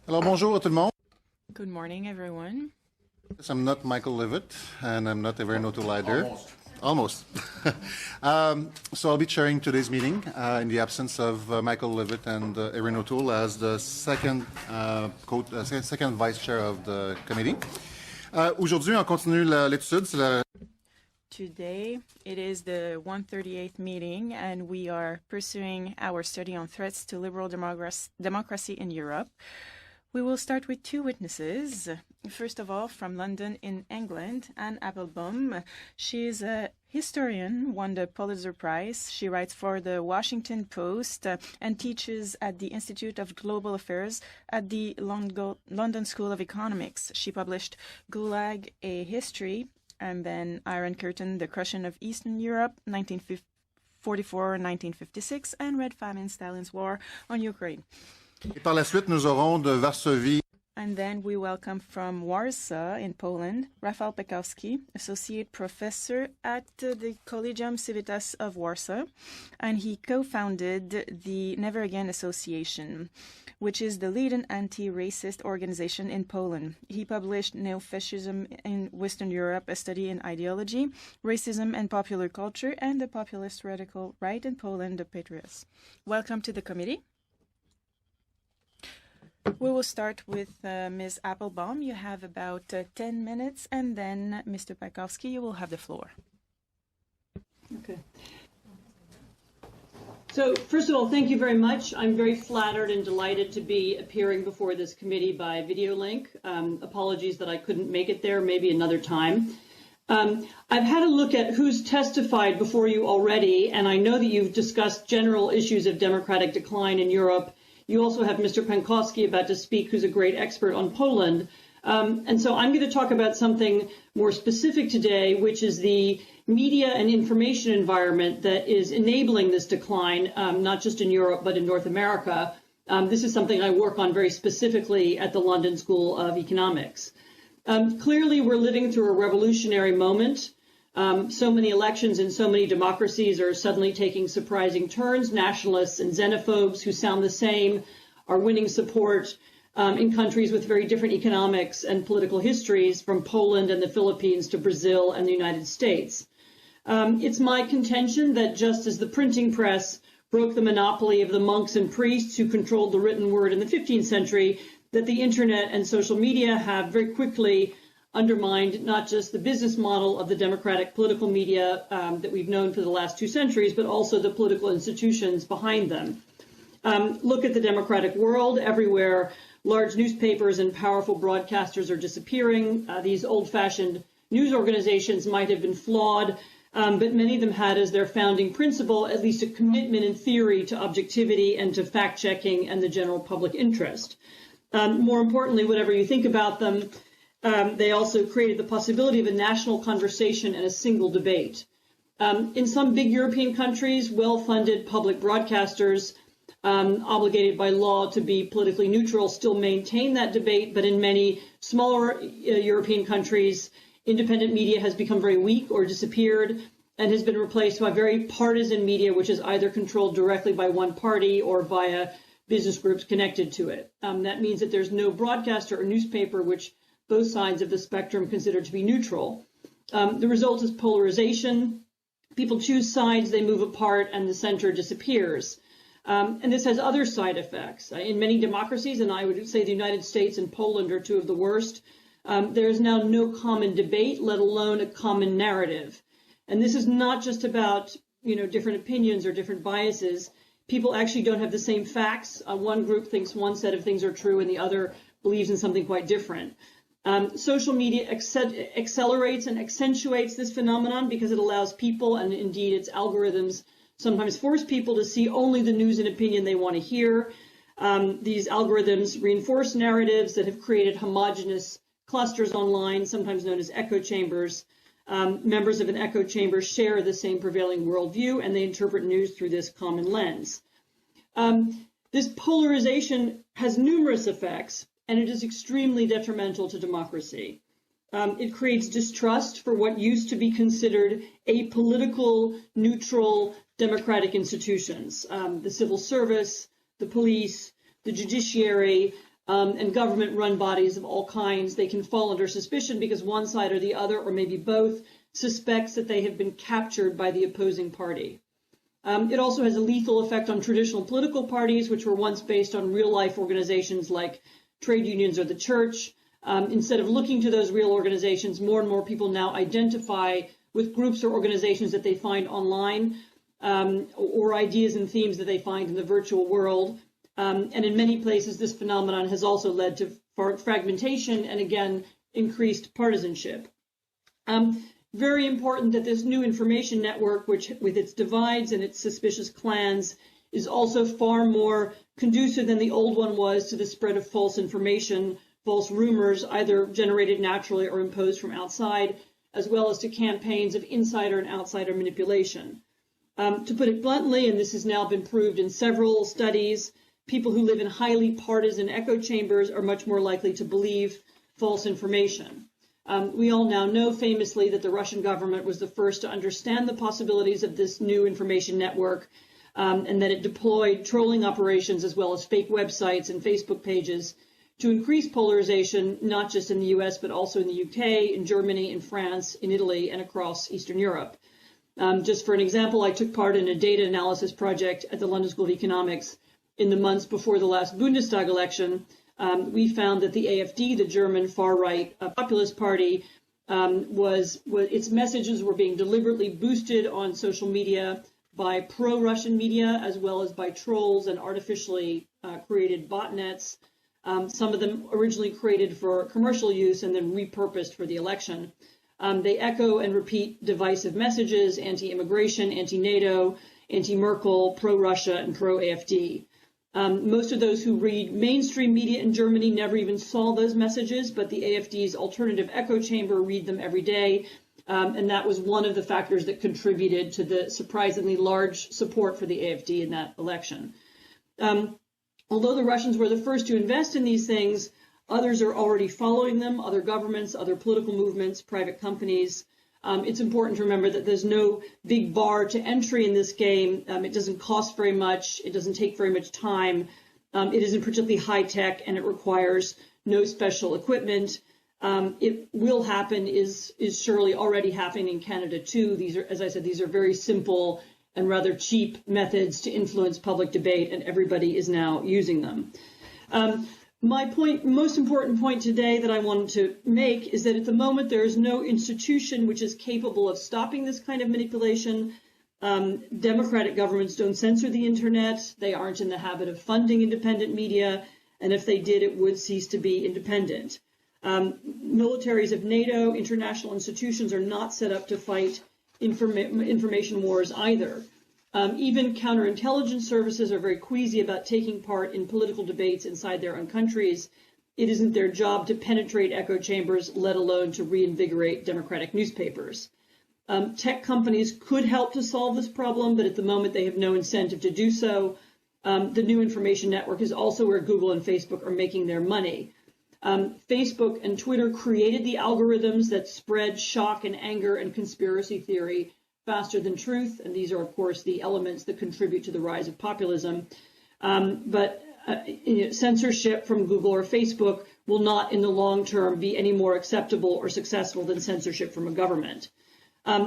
Alors, bonjour à tout le monde. Good morning, everyone. I'm not Michael Levitt, and I'm not Everino Tool either. Almost. So I'll be chairing today's meeting in the absence of Michael Levitt and Everino Tool as the second vice chair of the committee. Aujourd'hui, on continue l'étude. Today, it is the 138th meeting, and we are pursuing our study on threats to liberal democracy in Europe. We will start with two witnesses. First of all, from London in England, Anne Applebaum. She is a historian, won the Pulitzer Prize. She writes for the Washington Post and teaches at the Institute of Global Affairs at the London School of Economics. She published Gulag, A History, and then Iron Curtain, The Crushing of Eastern Europe, 1944-1956, and Red Famine, Stalin's War on Ukraine. Et par la suite, nous aurons de Varsovie. And then we welcome from Warsaw in Poland, Rafal Pankowski, Associate Professor at the Collegium Civitas of Warsaw, and he co-founded the Never Again Association, which is the leading anti-racist organization in Poland. He published Neo-Fascism in Western Europe, a study in ideology, racism and popular culture, and the populist radical right in Poland, the Patriots. Welcome to the committee. We will start with Ms. Applebaum. You have about 10 minutes, and then Mr. Pankowski, you will have the floor. Okay. So, first of all, thank you very much. I'm very flattered and delighted to be appearing before this committee by video link. Apologies that I couldn't make it there, maybe another time. I've had a look at who's testified before you already, and I know that you've discussed general issues of democratic decline in Europe. You also have Mr. Pankowski about to speak, who's a great expert on Poland. And so I'm going to talk about something more specific today, which is the media and information environment that is enabling this decline, not just in Europe, but in North America. This is something I work on very specifically at the London School of Economics. Clearly, we're living through a revolutionary moment. So many elections in so many democracies are suddenly taking surprising turns. Nationalists and xenophobes who sound the same are winning support in countries with very different economics and political histories, from Poland and the Philippines to Brazil and the United States. It's my contention that just as the printing press broke the monopoly of the monks and priests who controlled the written word in the 15th century, that the internet and social media have very quickly undermined not just the business model of the democratic political media that we've known for the last 2 centuries, but also the political institutions behind them. Look at the democratic world. Everywhere, large newspapers and powerful broadcasters are disappearing. These old-fashioned news organizations might have been flawed, but many of them had as their founding principle at least a commitment in theory to objectivity and to fact-checking and the general public interest. More importantly, whatever you think about them, they also created the possibility of a national conversation and a single debate. In some big European countries, well-funded public broadcasters obligated by law to be politically neutral still maintain that debate, but in many smaller European countries, independent media has become very weak or disappeared and has been replaced by very partisan media, which is either controlled directly by one party or via business groups connected to it. That means that there's no broadcaster or newspaper which both sides of the spectrum consider to be neutral. The result is polarization. People choose sides, they move apart, and the center disappears. And this has other side effects. In many democracies, and I would say the United States and Poland are two of the worst, there is now no common debate, let alone a common narrative. And this is not just about, different opinions or different biases. People actually don't have the same facts. One group thinks one set of things are true and the other believes in something quite different. Social media accelerates and accentuates this phenomenon because it allows people, and indeed its algorithms sometimes force people to see only the news and opinion they want to hear. These algorithms reinforce narratives that have created homogenous clusters online, sometimes known as echo chambers. Members of an echo chamber share the same prevailing worldview, and they interpret news through this common lens. This polarization has numerous effects, and it is extremely detrimental to democracy. It creates distrust for what used to be considered apolitical, neutral, democratic institutions, the civil service, the police, the judiciary, and government-run bodies of all kinds. They can fall under suspicion because one side or the other, or maybe both, suspects that they have been captured by the opposing party. It also has a lethal effect on traditional political parties, which were once based on real-life organizations like trade unions or the church. Instead of looking to those real organizations, more and more people now identify with groups or organizations that they find online, or ideas and themes that they find in the virtual world. And in many places, this phenomenon has also led to fragmentation and, again, increased partisanship. Very important that this new information network, which with its divides and its suspicious clans, is also far more conducive than the old one was to the spread of false information, false rumors, either generated naturally or imposed from outside, as well as to campaigns of insider and outsider manipulation. To put it bluntly, and this has now been proved in several studies, people who live in highly partisan echo chambers are much more likely to believe false information. We all now know famously that the Russian government was the first to understand the possibilities of this new information network, and that it deployed trolling operations as well as fake websites and Facebook pages to increase polarization, not just in the US, but also in the UK, in Germany, in France, in Italy, and across Eastern Europe. Just for an example, I took part in a data analysis project at the London School of Economics in the months before the last Bundestag election. We found that the AfD, the German far-right populist party, its messages were being deliberately boosted on social media by pro-Russian media, as well as by trolls and artificially created botnets, some of them originally created for commercial use and then repurposed for the election. They echo and repeat divisive messages, anti-immigration, anti-NATO, anti-Merkel, pro-Russia, and pro-AfD. Most of those who read mainstream media in Germany never even saw those messages, but the AfD's alternative echo chamber read them every day, and that was one of the factors that contributed to the surprisingly large support for the AfD in that election. Although the Russians were the first to invest in these things, others are already following them, other governments, other political movements, private companies. It's important to remember that there's no big bar to entry in this game. It doesn't cost very much. It doesn't take very much time. It isn't particularly high tech, and it requires no special equipment. It will happen, is surely already happening in Canada too. These are, as I said, these are very simple and rather cheap methods to influence public debate, and everybody is now using them. My most important point today that I wanted to make is that at the moment there is no institution which is capable of stopping this kind of manipulation. Democratic governments don't censor the internet. They aren't in the habit of funding independent media, and if they did, it would cease to be independent. Militaries of NATO, international institutions are not set up to fight information wars either. Even counterintelligence services are very queasy about taking part in political debates inside their own countries. It isn't their job to penetrate echo chambers, let alone to reinvigorate democratic newspapers. Tech companies could help to solve this problem, but at the moment they have no incentive to do so. The new information network is also where Google and Facebook are making their money. Facebook and Twitter created the algorithms that spread shock and anger and conspiracy theory faster than truth, and these are, of course, the elements that contribute to the rise of populism. But censorship from Google or Facebook will not, in the long term, be any more acceptable or successful than censorship from a government.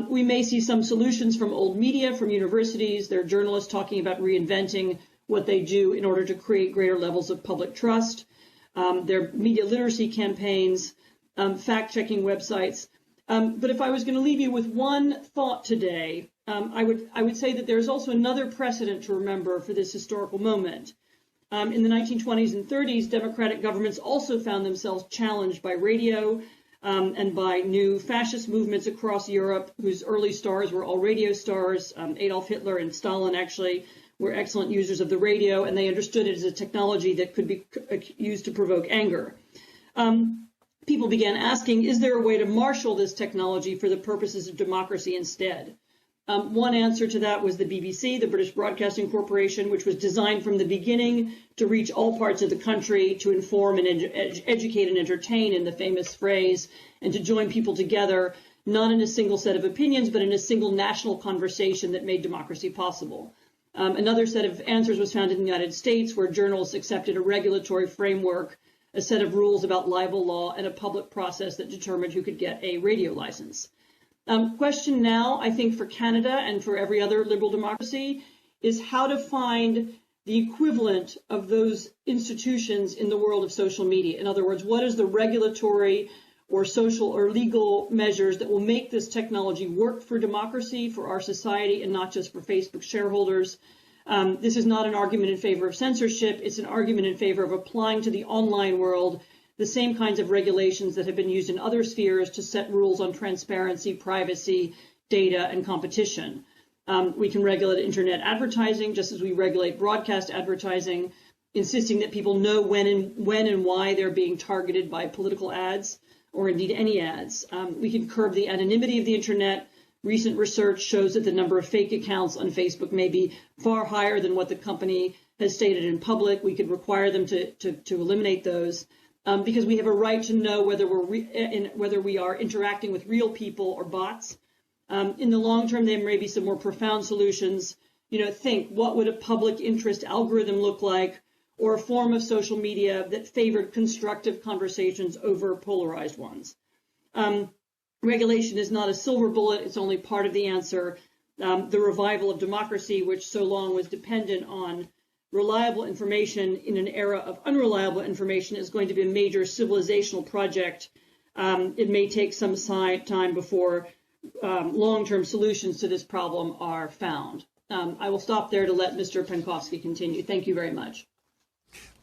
We may see some solutions from old media, from universities. There are journalists talking about reinventing what they do in order to create greater levels of public trust. There are media literacy campaigns, fact-checking websites. But if I was going to leave you with one thought today, I would say that there's also another precedent to remember for this historical moment. In the 1920s and 30s, democratic governments also found themselves challenged by radio and by new fascist movements across Europe, whose early stars were all radio stars. Adolf Hitler and Stalin actually were excellent users of the radio, and they understood it as a technology that could be used to provoke anger. People began asking, is there a way to marshal this technology for the purposes of democracy instead? One answer to that was the BBC, the British Broadcasting Corporation, which was designed from the beginning to reach all parts of the country, to inform and educate and entertain, in the famous phrase, and to join people together, not in a single set of opinions, but in a single national conversation that made democracy possible. Another set of answers was found in the United States, where journalists accepted a regulatory framework, a set of rules about libel law, and a public process that determined who could get a radio license. Question now, I think, for Canada and for every other liberal democracy is how to find the equivalent of those institutions in the world of social media. In other words, what is the regulatory or social or legal measures that will make this technology work for democracy, for our society, and not just for Facebook shareholders? This is not an argument in favor of censorship. It's an argument in favor of applying to the online world the same kinds of regulations that have been used in other spheres to set rules on transparency, privacy, data, and competition. We can regulate internet advertising just as we regulate broadcast advertising, insisting that people know when and why they're being targeted by political ads, or indeed any ads. We can curb the anonymity of the internet. Recent research shows that the number of fake accounts on Facebook may be far higher than what the company has stated in public. We could require them to eliminate those because we have a right to know whether whether we are interacting with real people or bots. In the long term, there may be some more profound solutions. Think, what would a public interest algorithm look like, or a form of social media that favored constructive conversations over polarized ones? Regulation is not a silver bullet. It's only part of the answer. The revival of democracy, which so long was dependent on reliable information in an era of unreliable information, is going to be a major civilizational project. It may take some time before long-term solutions to this problem are found. I will stop there to let Mr. Pankowski continue. Thank you very much.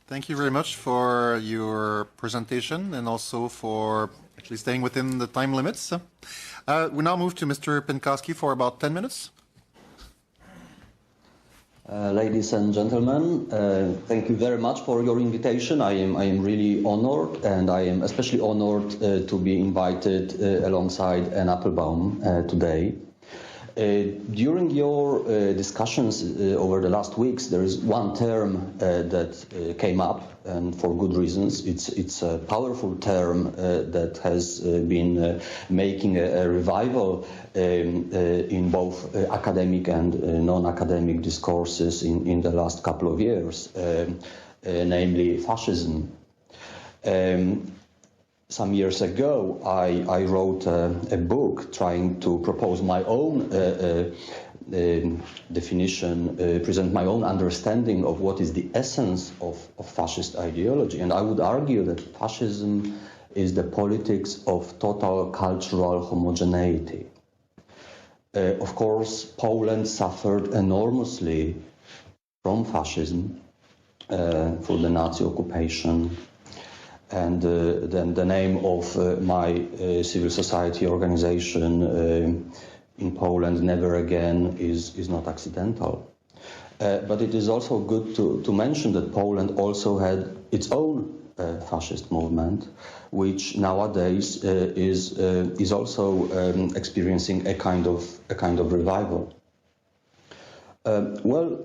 Thank you very much for your presentation and also for actually staying within the time limits. We now move to Mr. Pankowski for about 10 minutes. Ladies and gentlemen, thank you very much for your invitation. I am really honored, and I am especially honored to be invited alongside Anne Applebaum today. During your discussions over the last weeks, there is one term that came up, and for good reasons. It's a powerful term that has been making a revival in both academic and non-academic discourses in the last couple of years, namely fascism. Some years ago, I wrote a book trying to propose my own definition, present my own understanding of what is the essence of fascist ideology. And I would argue that fascism is the politics of total cultural homogeneity. Of course, Poland suffered enormously from fascism for the Nazi occupation. And then the name of my civil society organization in Poland, Never Again, is not accidental. But it is also good to mention that Poland also had its own fascist movement, which nowadays is also experiencing a kind of revival. Well,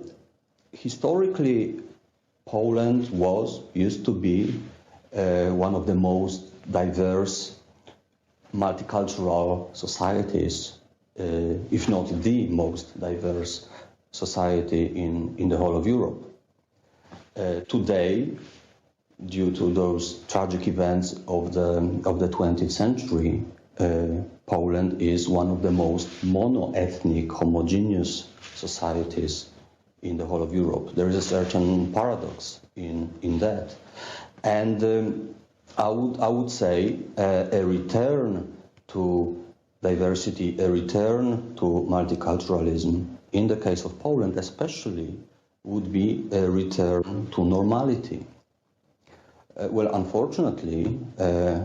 historically, Poland used to be one of the most diverse multicultural societies, if not the most diverse society in the whole of Europe. Today, due to those tragic events of the 20th century, Poland is one of the most mono-ethnic, homogeneous societies in the whole of Europe. There is a certain paradox in that. And I would say a return to diversity, a return to multiculturalism, in the case of Poland especially, would be a return to normality. Well, unfortunately,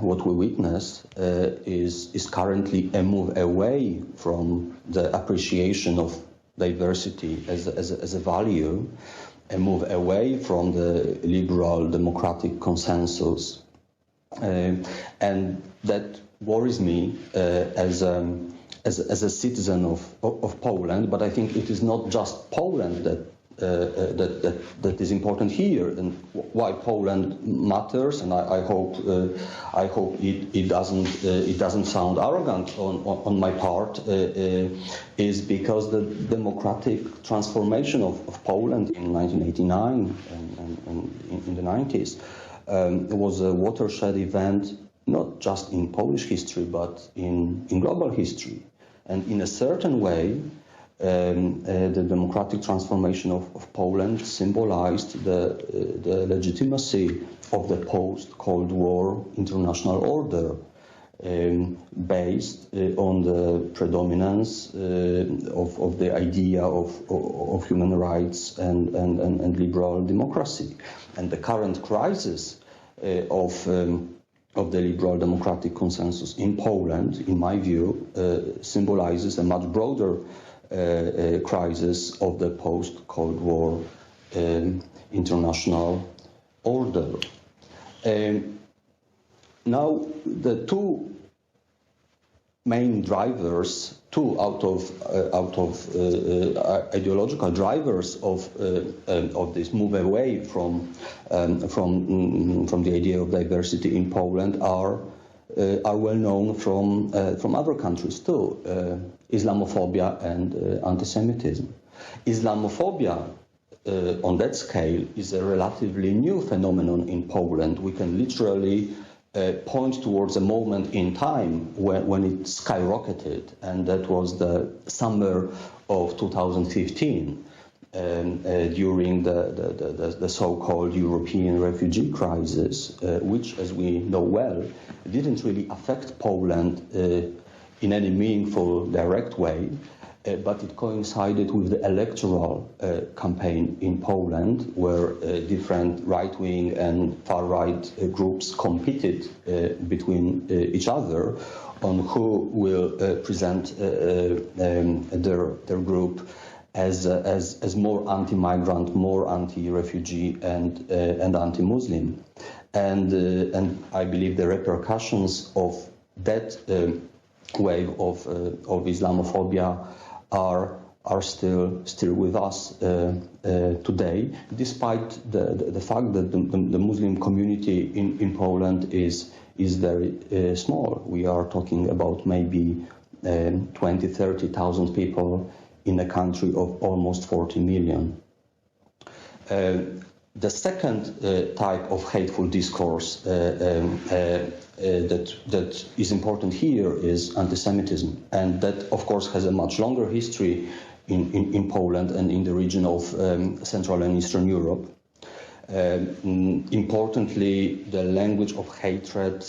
what we witness is currently a move away from the appreciation of diversity as a value, a move away from the liberal democratic consensus. And that worries me as a citizen of Poland, but I think it is not just Poland that is important here, and why Poland matters. And I hope it doesn't sound arrogant on my part. Is because the democratic transformation of Poland in 1989 and in the 90s was a watershed event, not just in Polish history but in global history. And in a certain way, the democratic transformation of Poland symbolized the legitimacy of the post-Cold War international order, based on the predominance of the idea of human rights and liberal democracy. And the current crisis of the liberal democratic consensus in Poland, in my view, symbolizes a much broader crisis of the post-Cold War international order. Now, the two main drivers, two out of ideological drivers of this move away from the idea of diversity in Poland are well known from other countries too: Islamophobia and anti-Semitism. Islamophobia, on that scale, is a relatively new phenomenon in Poland. We can literally point towards a moment in time when it skyrocketed, and that was the summer of 2015, during the so-called European refugee crisis, which, as we know well, didn't really affect Poland in any meaningful, direct way, but it coincided with the electoral campaign in Poland, where different right-wing and far-right groups competed between each other on who will present their group as more anti-migrant, more anti-refugee, and anti-Muslim. And I believe the repercussions of that wave of Islamophobia are still with us today, despite the fact that the Muslim community in Poland is very small. We are talking about maybe 20,000-30,000 people in a country of almost 40 million. The second type of hateful discourse that is important here is anti-Semitism, and that, of course, has a much longer history in Poland and in the region of Central and Eastern Europe. Importantly, the language of hatred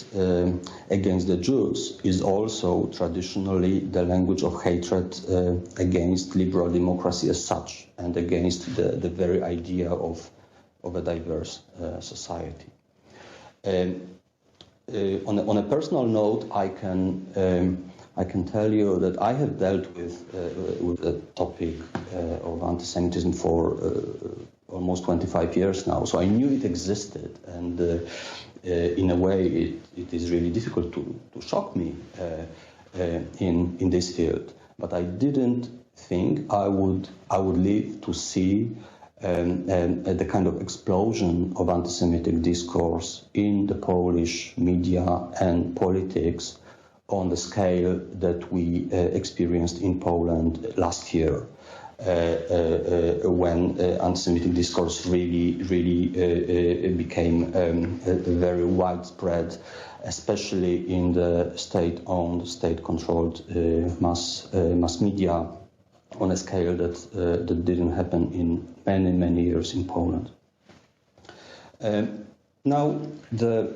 against the Jews is also traditionally the language of hatred against liberal democracy as such, and against the very idea of a diverse society. On a personal note, I can tell you that I have dealt with the topic of anti-Semitism for almost 25 years now, so I knew it existed, and in a way it is really difficult to shock me in this field. But I didn't think I would live to see the kind of explosion of anti-Semitic discourse in the Polish media and politics on the scale that we experienced in Poland last year, when anti-Semitic discourse really became very widespread, especially in the state-owned, state-controlled mass media, on a scale that didn't happen in many years in Poland. Now, the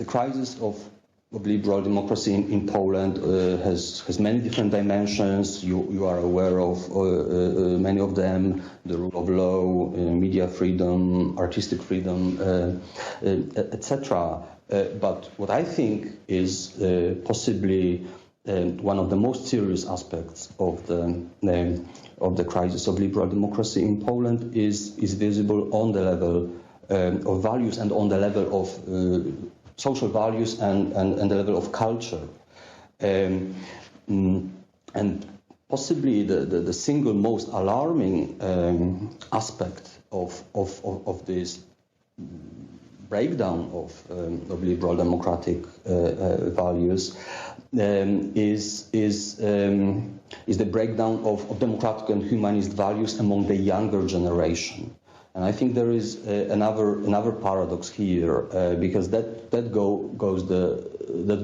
crisis of liberal democracy in Poland has many different dimensions. You are aware of many of them: the rule of law, media freedom, artistic freedom, etc. But what I think is possibly one of the most serious aspects of the crisis of liberal democracy in Poland is visible on the level of values and on the level of social values and the level of culture. And possibly the single most alarming aspect of this breakdown of liberal democratic values is the breakdown of democratic and humanist values among the younger generation. And I think there is another paradox here, because that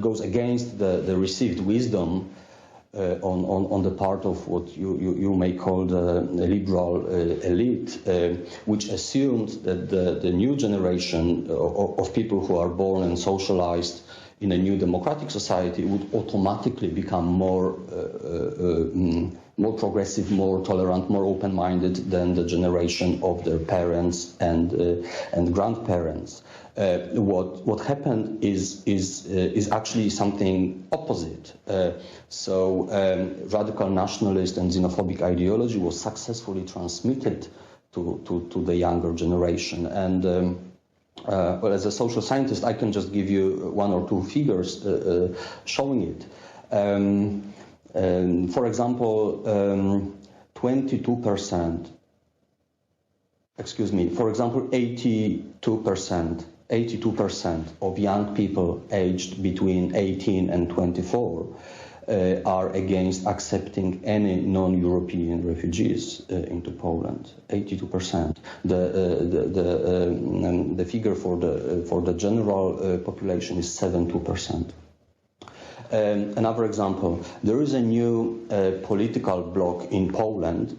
goes against the received wisdom on the part of what you may call the liberal elite, which assumed that the new generation of people who are born and socialized in a new democratic society would automatically become more progressive, more tolerant, more open-minded than the generation of their parents and grandparents. What happened is actually something opposite. So radical nationalist and xenophobic ideology was successfully transmitted to the younger generation. And well, as a social scientist, I can just give you one or two figures showing it. For example, 82% of young people aged between 18 and 24 are against accepting any non-European refugees into Poland. 82%. The figure for the general population is 72%. Another example, there is a new political bloc in Poland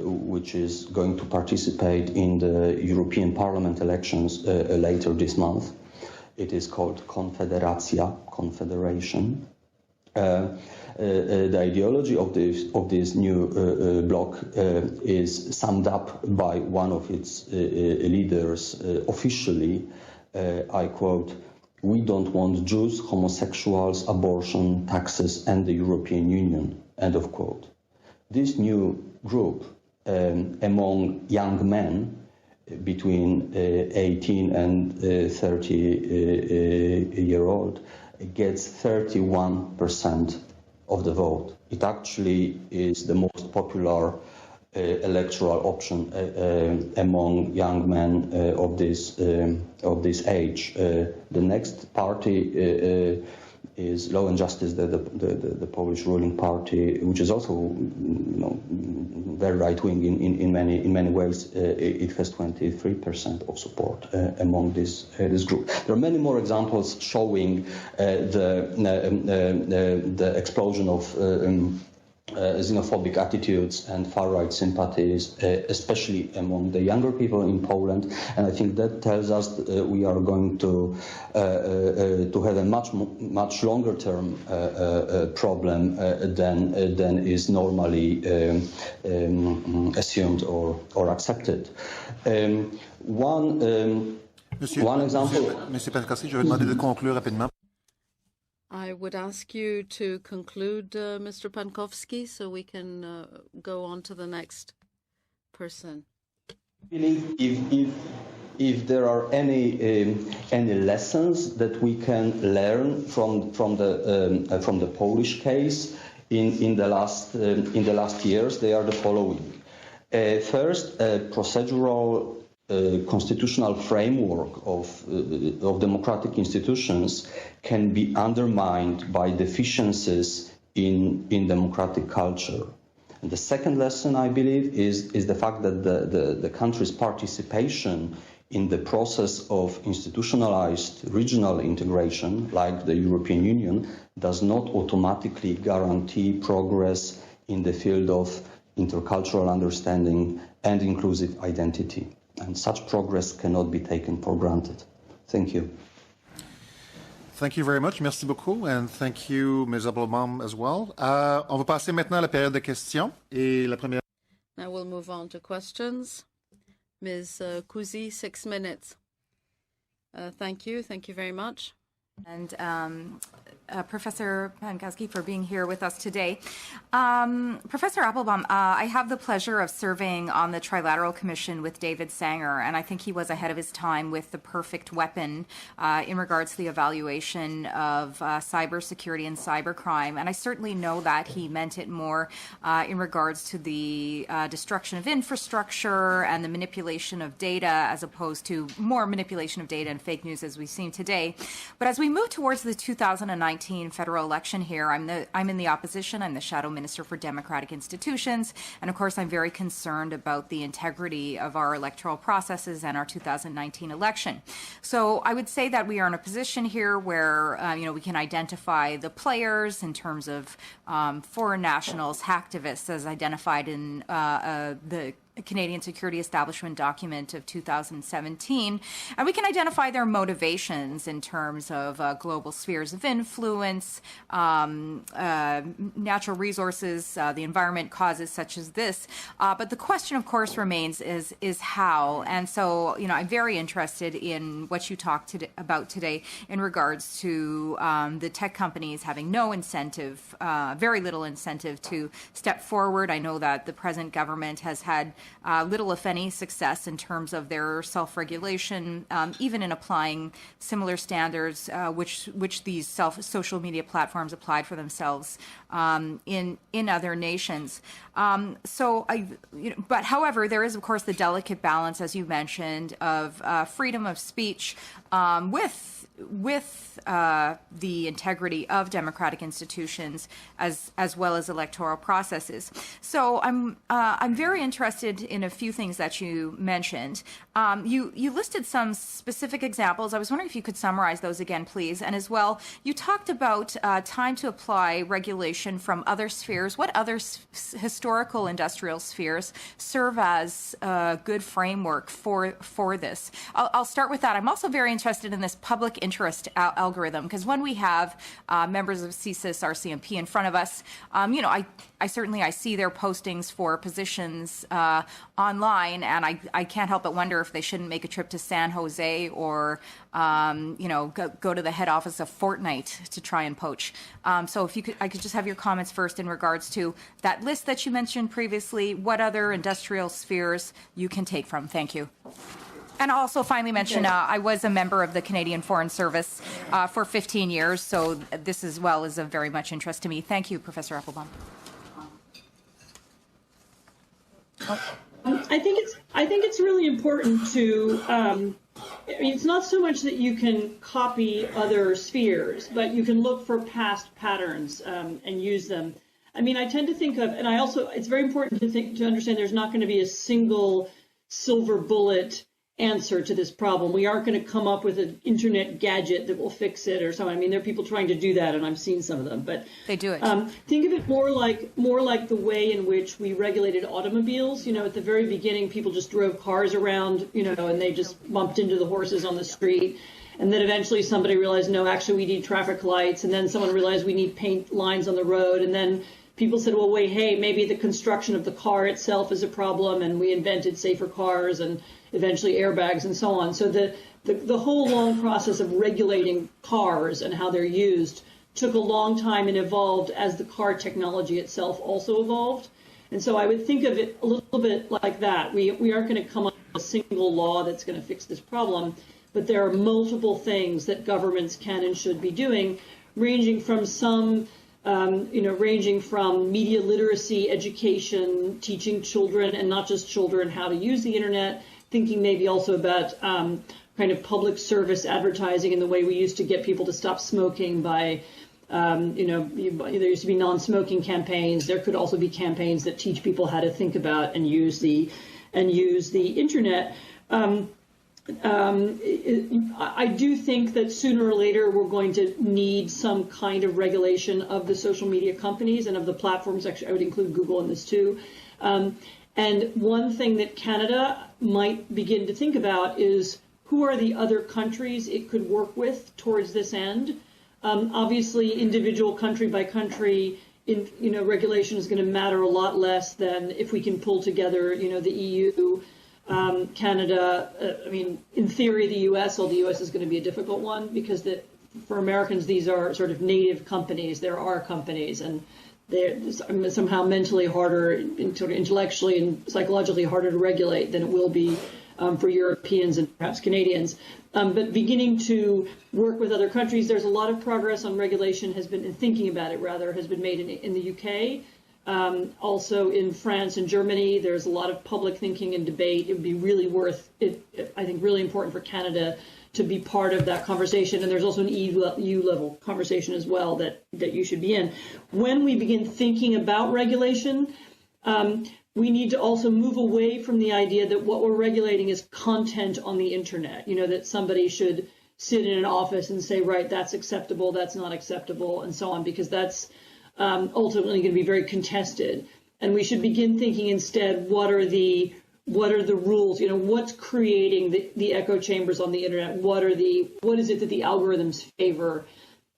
which is going to participate in the European Parliament elections later this month. It is called Confederation. The ideology of this new bloc is summed up by one of its leaders officially. I quote, "We don't want Jews, homosexuals, abortion, taxes, and the European Union." End of quote. This new group among young men between 18 and 30-year-old gets 31% of the vote. It actually is the most popular electoral option among young men of this age. The next party is Law and Justice, the Polish ruling party, which is also very right wing in many ways. It has 23% of support among this group. There are many more examples showing the explosion of xenophobic attitudes and far-right sympathies, especially among the younger people in Poland, and I think that tells us we are going to have a much longer-term problem than is normally assumed or accepted. One example. Monsieur Pankowski, je vais demander de conclure rapidement. I would ask you to conclude, Mr. Pankowski, so we can go on to the next person. If there are any lessons that we can learn from the Polish case in the last years, they are the following. First, procedural constitutional framework of democratic institutions can be undermined by deficiencies in democratic culture. And the second lesson, I believe, is the fact that the country's participation in the process of institutionalized regional integration, like the European Union, does not automatically guarantee progress in the field of intercultural understanding and inclusive identity. And such progress cannot be taken for granted. Thank you. Thank you very much. Merci beaucoup. And thank you, Ms. Applebaum, as well. On va passer maintenant à la période de questions. Et la première... Now we'll move on to questions. Ms. Kuzi, 6 minutes. Thank you. Thank you very much. And Professor Pankowski for being here with us today. Professor Applebaum, I have the pleasure of serving on the Trilateral Commission with David Sanger, and I think he was ahead of his time with the perfect weapon in regards to the evaluation of cybersecurity and cybercrime. And I certainly know that he meant it more in regards to the destruction of infrastructure and the manipulation of data, as opposed to more manipulation of data and fake news as we've seen today. But as we move towards the 2019 federal election here, I'm in the opposition. I'm the shadow minister for democratic institutions, and of course I'm very concerned about the integrity of our electoral processes and our 2019 election. So I would say that we are in a position here where we can identify the players in terms of foreign nationals, hacktivists, as identified in the Canadian Security Establishment document of 2017, and we can identify their motivations in terms of global spheres of influence, natural resources, the environment, causes such as this. But the question, of course, remains is how. And so, I'm very interested in what you talked about today in regards to the tech companies having no incentive, very little incentive to step forward. I know that the present government has had little, if any, success in terms of their self-regulation, even in applying similar standards which these social media platforms applied for themselves in other nations. But however, there is, of course, the delicate balance, as you mentioned, of freedom of speech with the integrity of democratic institutions as well as electoral processes. So I'm very interested in a few things that you mentioned. You listed some specific examples. I was wondering if you could summarize those again, please. And as well, you talked about time to apply regulation from other spheres. What other historical industrial spheres serve as a good framework for this? I'll start with that. I'm also very interested in this public interest algorithm, because when we have members of CSIS, RCMP in front of us, I certainly see their postings for positions online, and I can't help but wonder if they shouldn't make a trip to San Jose or go to the head office of Fortnite to try and poach. So if I could just have your comments first in regards to that list that you mentioned previously, what other industrial spheres you can take from. Thank you. And I'll also finally mention I was a member of the Canadian Foreign Service for 15 years, so this as well is of very much interest to me. Thank you, Professor Applebaum. I think it's really important to. It's not so much that you can copy other spheres, but you can look for past patterns and use them. I tend to think of, and it's very important to understand there's not going to be a single silver bullet answer to this problem. We aren't going to come up with an internet gadget that will fix it or something. There are people trying to do that, and I've seen some of them. But they do it. Think of it more like the way in which we regulated automobiles. At the very beginning, people just drove cars around, and they just bumped into the horses on the street. And then eventually somebody realized, no, actually we need traffic lights. And then someone realized we need paint lines on the road. And then people said, well, wait, hey, maybe the construction of the car itself is a problem. And we invented safer cars and eventually airbags and so on. So the whole long process of regulating cars and how they're used took a long time and evolved as the car technology itself also evolved. And so I would think of it a little bit like that. We aren't going to come up with a single law that's going to fix this problem, but there are multiple things that governments can and should be doing, ranging from media literacy, education, teaching children, and not just children, how to use the internet, thinking maybe also about kind of public service advertising and the way we used to get people to stop smoking by, there used to be non-smoking campaigns. There could also be campaigns that teach people how to think about and use the internet. I do think that sooner or later we're going to need some kind of regulation of the social media companies and of the platforms. Actually, I would include Google in this too. And one thing that Canada might begin to think about is who are the other countries it could work with towards this end. Obviously, individual country by country, regulation is going to matter a lot less than if we can pull together, the EU, Canada. In theory, the U.S., although the U.S. is going to be a difficult one because for Americans, these are sort of native companies. There are companies, and they're somehow mentally harder, sort of intellectually and psychologically harder to regulate than it will be for Europeans and perhaps Canadians. But beginning to work with other countries, there's a lot of progress on regulation has been, thinking about it rather, has been made in the UK. Also in France and Germany, there's a lot of public thinking and debate. It would be really I think, really important for Canada to be part of that conversation. And there's also an EU level conversation as well that you should be in. When we begin thinking about regulation, we need to also move away from the idea that what we're regulating is content on the internet, that somebody should sit in an office and say, right, that's acceptable, that's not acceptable, and so on, because that's ultimately going to be very contested. And we should begin thinking instead, what are the rules? What's creating the echo chambers on the internet? What is it that the algorithms favor?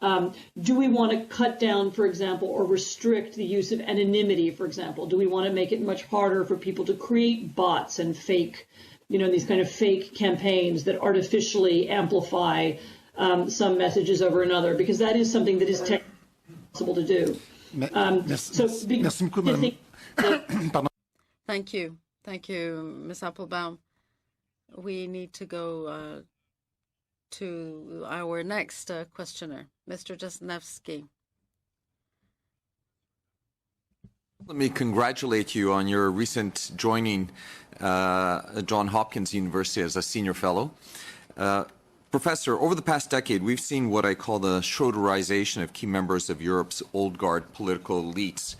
Do we want to cut down, for example, or restrict the use of anonymity, for example? Do we want to make it much harder for people to create bots and fake, these kind of fake campaigns that artificially amplify some messages over another? Because that is something that is technically possible to do. Thank you. Thank you, Ms. Applebaum. We need to go to our next questioner, Mr. Jasnevsky. Let me congratulate you on your recent joining Johns Hopkins University as a senior fellow. Professor, over the past decade, we've seen what I call the Schroederization of key members of Europe's old guard political elites.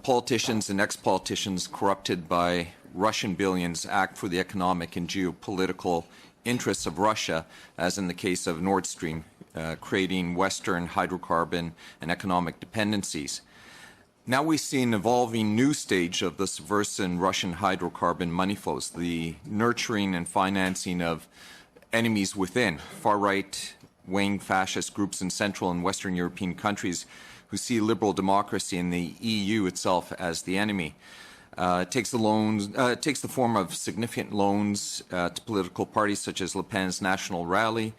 Politicians and ex-politicians corrupted by Russian billions act for the economic and geopolitical interests of Russia, as in the case of Nord Stream, creating Western hydrocarbon and economic dependencies. Now we see an evolving new stage of the subversive and Russian hydrocarbon money flows, the nurturing and financing of enemies within, far-right wing fascist groups in Central and Western European countries who see liberal democracy and the EU itself as the enemy. It takes the form of significant loans to political parties such as Le Pen's National Rally,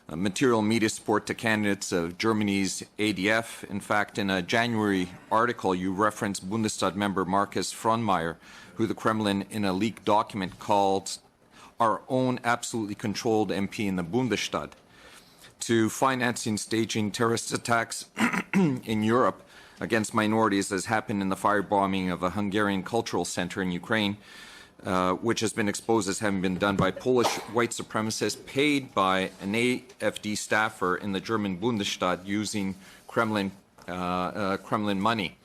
material media support to candidates of Germany's ADF. In fact, in a January article, you referenced Bundestag member Markus Frohnmayer, who the Kremlin, in a leaked document, called our own absolutely controlled MP in the Bundestag, to financing staging terrorist attacks in Europe against minorities, as happened in the firebombing of a Hungarian cultural center in Ukraine, which has been exposed as having been done by Polish white supremacists paid by an AfD staffer in the German Bundestag using Kremlin money.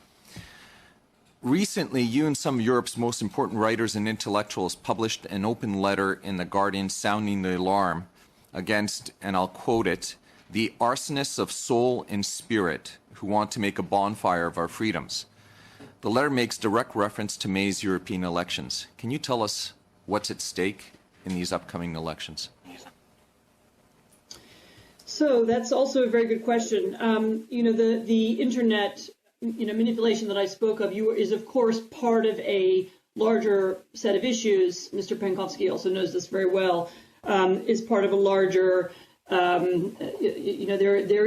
Recently, you and some of Europe's most important writers and intellectuals published an open letter in The Guardian sounding the alarm against, and I'll quote it, the arsonists of soul and spirit who want to make a bonfire of our freedoms. The letter makes direct reference to May's European elections. Can you tell us what's at stake in these upcoming elections? So that's also a very good question. The internet manipulation that I spoke of is, of course, part of a larger set of issues. Mr. Pankowski also knows this very well. Is part of a larger, there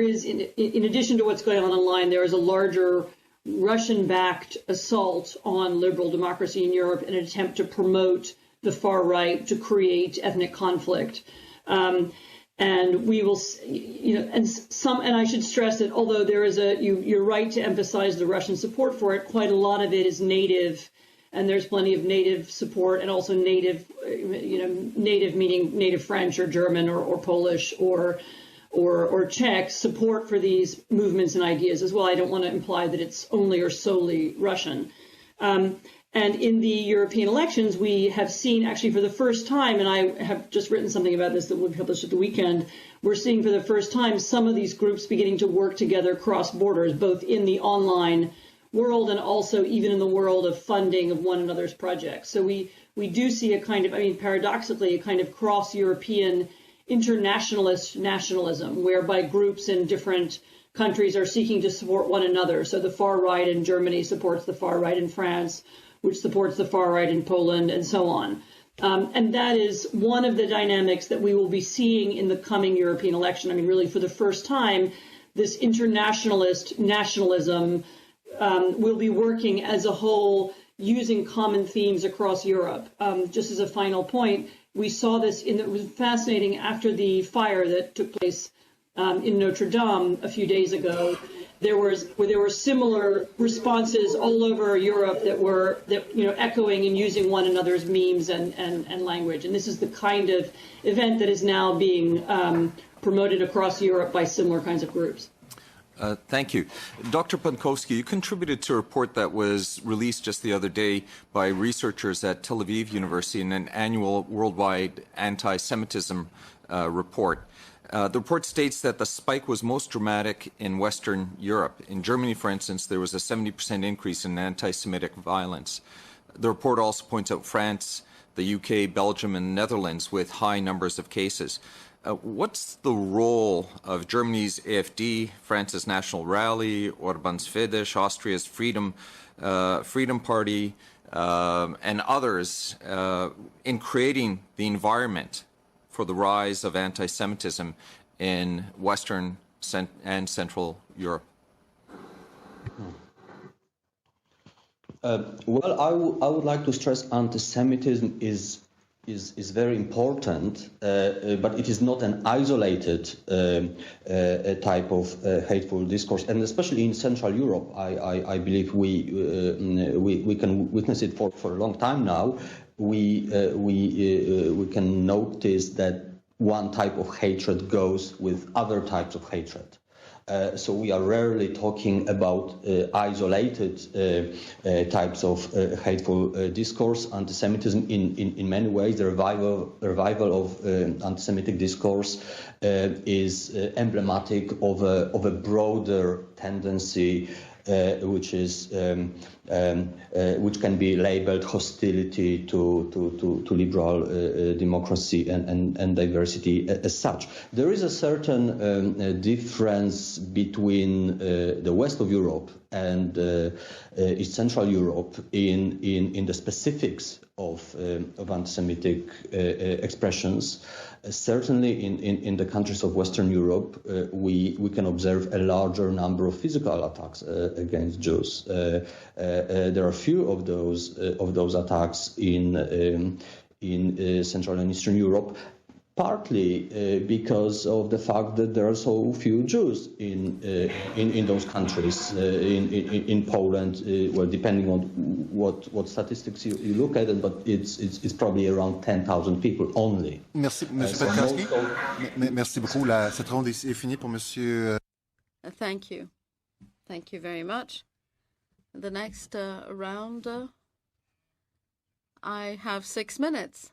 is, in addition to what's going on online, there is a larger Russian-backed assault on liberal democracy in Europe in an attempt to promote the far right, to create ethnic conflict. And we will, and I should stress that although there is you're right to emphasize the Russian support for it, quite a lot of it is native, and there's plenty of native support, and also native, native meaning native French or German or Polish or Czech support for these movements and ideas as well. I don't want to imply that it's only or solely Russian. And in the European elections, we have seen actually for the first time, and I have just written something about this that will be published at the weekend, we're seeing for the first time some of these groups beginning to work together cross borders, both in the online world and also even in the world of funding of one another's projects. So we do see a kind of, paradoxically, a kind of cross-European internationalist nationalism, whereby groups in different countries are seeking to support one another. So the far right in Germany supports the far right in France, which supports the far right in Poland, and so on. And that is one of the dynamics that we will be seeing in the coming European election. I mean, really, for the first time, this internationalist nationalism will be working as a whole, using common themes across Europe. Just as a final point, we saw this it was fascinating after the fire that took place in Notre Dame a few days ago. There were similar responses all over Europe that were echoing and using one another's memes and language. And this is the kind of event that is now being promoted across Europe by similar kinds of groups. Thank you. Dr. Pankowski, you contributed to a report that was released just the other day by researchers at Tel Aviv University in an annual worldwide anti-Semitism report. The report states that the spike was most dramatic in Western Europe. In Germany, for instance, there was a 70% increase in anti-Semitic violence. The report also points out France, the UK, Belgium, and Netherlands with high numbers of cases. What's the role of Germany's AfD, France's National Rally, Orban's Fidesz, Austria's Freedom Party, and others in creating the environment for the rise of anti-Semitism in Western and Central Europe? Well, I would like to stress anti-Semitism is very important, but it is not an isolated type of hateful discourse, and especially in Central Europe, I believe we can witness it for a long time now. We can notice that one type of hatred goes with other types of hatred. So we are rarely talking about isolated types of hateful discourse. Anti-Semitism, in many ways, the revival of anti-Semitic discourse is emblematic of a broader tendency which can be labeled hostility to liberal democracy and diversity as such. There is a certain difference between the west of Europe and East Central Europe in the specifics of anti-Semitic expressions. Certainly in the countries of Western Europe, we can observe a larger number of physical attacks against Jews. There are few of those attacks in Central and Eastern Europe, partly because of the fact that there are so few Jews in those countries. In Poland, well, depending on what statistics you look at it, but it's probably around 10,000 people only. Merci, Monsieur Pankowski. Merci beaucoup. Cette ronde est finie pour Monsieur. Thank you. Thank you very much. The next round, I have 6 minutes.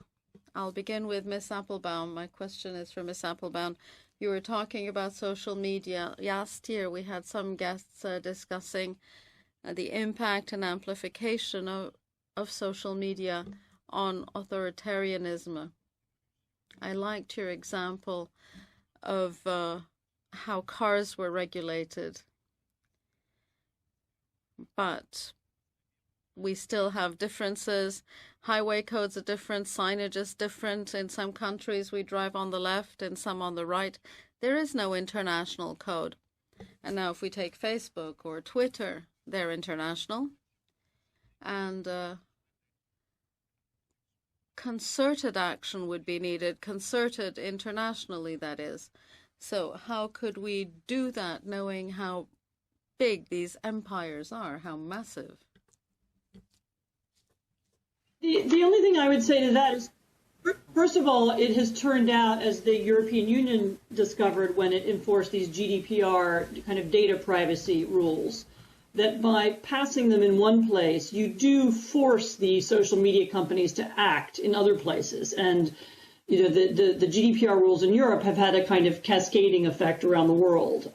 I'll begin with Ms. Applebaum. My question is for Ms. Applebaum. You were talking about social media. Last year, we had some guests discussing the impact and amplification of social media on authoritarianism. I liked your example of how cars were regulated. But we still have differences. Highway codes are different, signage is different. In some countries, we drive on the left and some on the right. There is no international code. And now if we take Facebook or Twitter, they're international. And concerted action would be needed, concerted internationally, that is. So how could we do that, knowing how big these empires are, how massive? The only thing I would say to that is, first of all, it has turned out, as the European Union discovered when it enforced these GDPR kind of data privacy rules, that by passing them in one place, you do force the social media companies to act in other places. And the GDPR rules in Europe have had a kind of cascading effect around the world.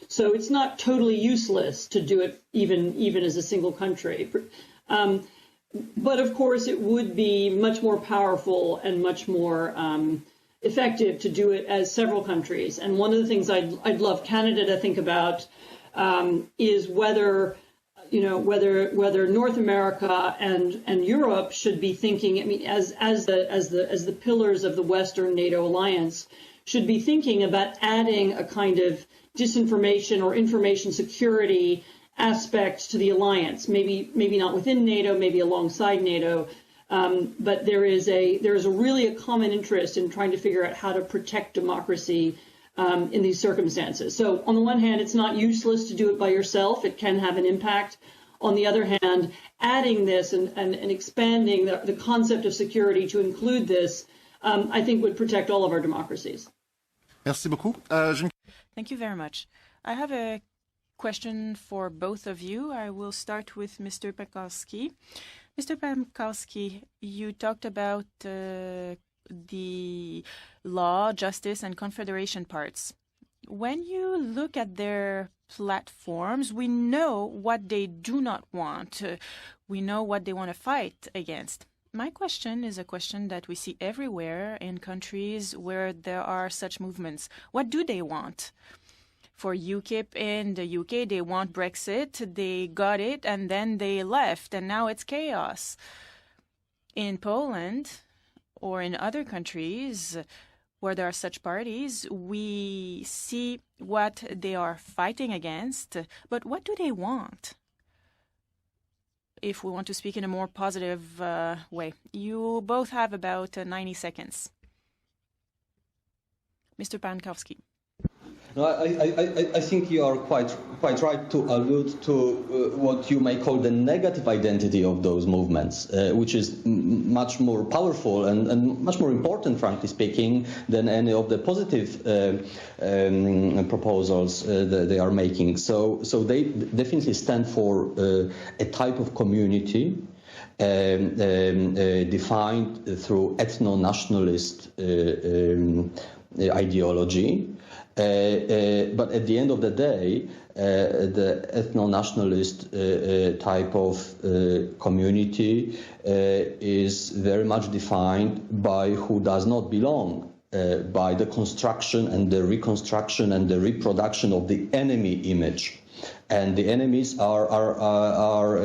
So it's not totally useless to do it even as a single country. But of course, it would be much more powerful and much more effective to do it as several countries. And one of the things I'd love Canada to think about is whether whether North America and Europe should be thinking, I mean, as the pillars of the Western NATO alliance, should be thinking about adding a kind of disinformation or information security aspect to the alliance. Maybe not within NATO, maybe alongside NATO, but there is a really a common interest in trying to figure out how to protect democracy in these circumstances. So on the one hand, it's not useless to do it by yourself. It can have an impact. On the other hand, adding this and expanding the concept of security to include this, I think would protect all of our democracies. Merci beaucoup. Thank you very much. I have a question for both of you. I will start with Mr. Pankowski. Mr. Pankowski, you talked about the law, justice, and confederation parts. When you look at their platforms, we know what they do not want. We know what they want to fight against. My question is a question that we see everywhere in countries where there are such movements. What do they want? For UKIP in the UK, they want Brexit. They got it, and then they left, and now it's chaos. In Poland or in other countries where there are such parties, we see what they are fighting against, but what do they want? If we want to speak in a more positive way. You both have about 90 seconds. Mr. Pankowski. No, I think you are quite right to allude to what you may call the negative identity of those movements, which is much more powerful and much more important, frankly speaking, than any of the positive proposals that they are making. So they definitely stand for a type of community defined through ethno-nationalist ideology. But at the end of the day, the ethno-nationalist type of community is very much defined by who does not belong, by the construction and the reconstruction and the reproduction of the enemy image. And the enemies are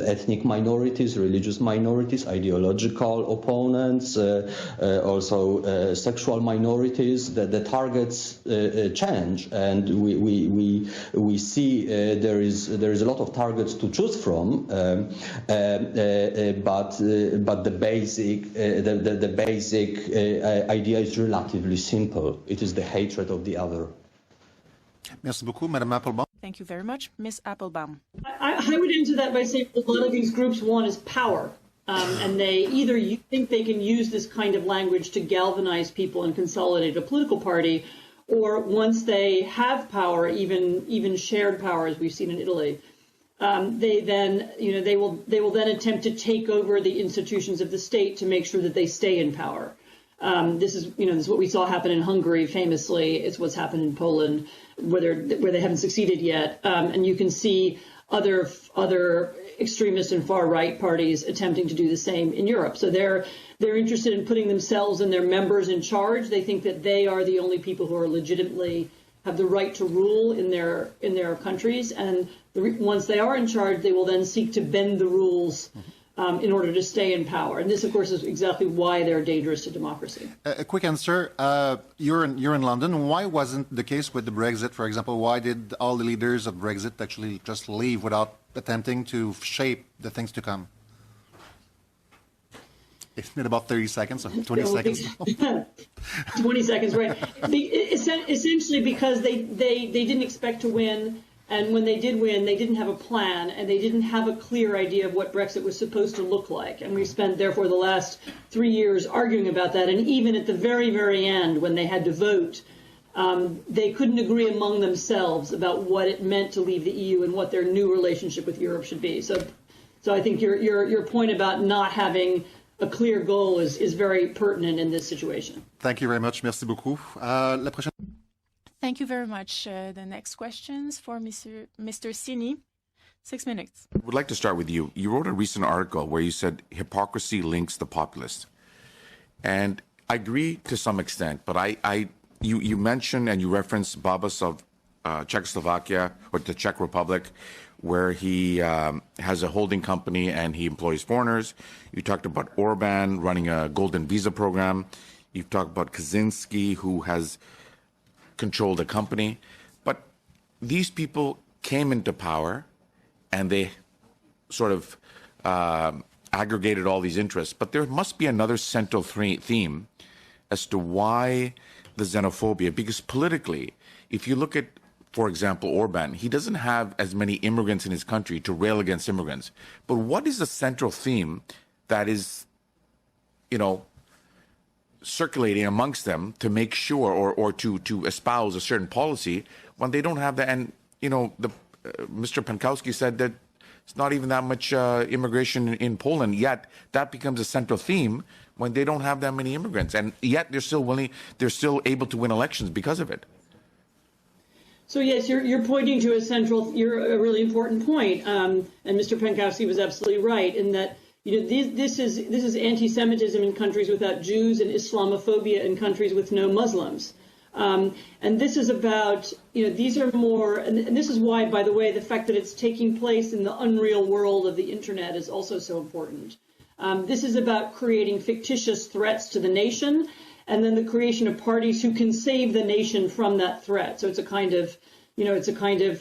ethnic minorities, religious minorities, ideological opponents, also sexual minorities. The targets change, and we see there is a lot of targets to choose from, but the basic idea is relatively simple. It is the hatred of the other. Merci beaucoup, Madame Applebaum. Thank you very much. Ms. Applebaum. I would answer that by saying a lot of these groups want is power. And they either think they can use this kind of language to galvanize people and consolidate a political party, or once they have power, even shared power, as we've seen in Italy, they will then attempt to take over the institutions of the state to make sure that they stay in power. This is what we saw happen in Hungary famously. It's what's happened in Poland, where they haven't succeeded yet. And you can see other extremist and far right parties attempting to do the same in Europe. So they're interested in putting themselves and their members in charge. They think that they are the only people who are legitimately have the right to rule in their countries. And once they are in charge, they will then seek to bend the rules in order to stay in power. And this, of course, is exactly why they're dangerous to democracy. A quick answer. You're in London. Why wasn't the case with the Brexit, for example? Why did all the leaders of Brexit actually just leave without attempting to shape the things to come? Isn't it about 30 seconds or 20 seconds? 20 seconds, right. Essentially because they didn't expect to win. And when they did win, they didn't have a plan, and they didn't have a clear idea of what Brexit was supposed to look like. And we spent, therefore, the last 3 years arguing about that. And even at the very, very end, when they had to vote, they couldn't agree among themselves about what it meant to leave the EU and what their new relationship with Europe should be. So I think your point about not having a clear goal is very pertinent in this situation. Thank you very much. Merci beaucoup. La prochaine. Thank you very much. The next questions for Mr. Sini. 6 minutes. I would like to start with you. You wrote a recent article where you said hypocrisy links the populist. And I agree to some extent, but you mentioned and you referenced Babas of Czechoslovakia or the Czech Republic, where he has a holding company and he employs foreigners. You talked about Orban running a golden visa program. You've talked about Kaczynski, who has controlled a company. But these people came into power and they sort of aggregated all these interests. But there must be another central theme as to why the xenophobia, because politically, if you look at, for example, Orban, he doesn't have as many immigrants in his country to rail against immigrants. But what is the central theme that is, circulating amongst them to make sure or to espouse a certain policy when they don't have that? And, Mr. Pankowski said that it's not even that much immigration in Poland, yet that becomes a central theme when they don't have that many immigrants. And yet they're still able to win elections because of it. So yes, you're pointing to a really important point, and Mr. Pankowski was absolutely right in that this is anti-Semitism in countries without Jews and Islamophobia in countries with no Muslims, and this is about these are more, and this is why, by the way, the fact that it's taking place in the unreal world of the internet is also so important. This is about creating fictitious threats to the nation, and then the creation of parties who can save the nation from that threat. So it's a kind of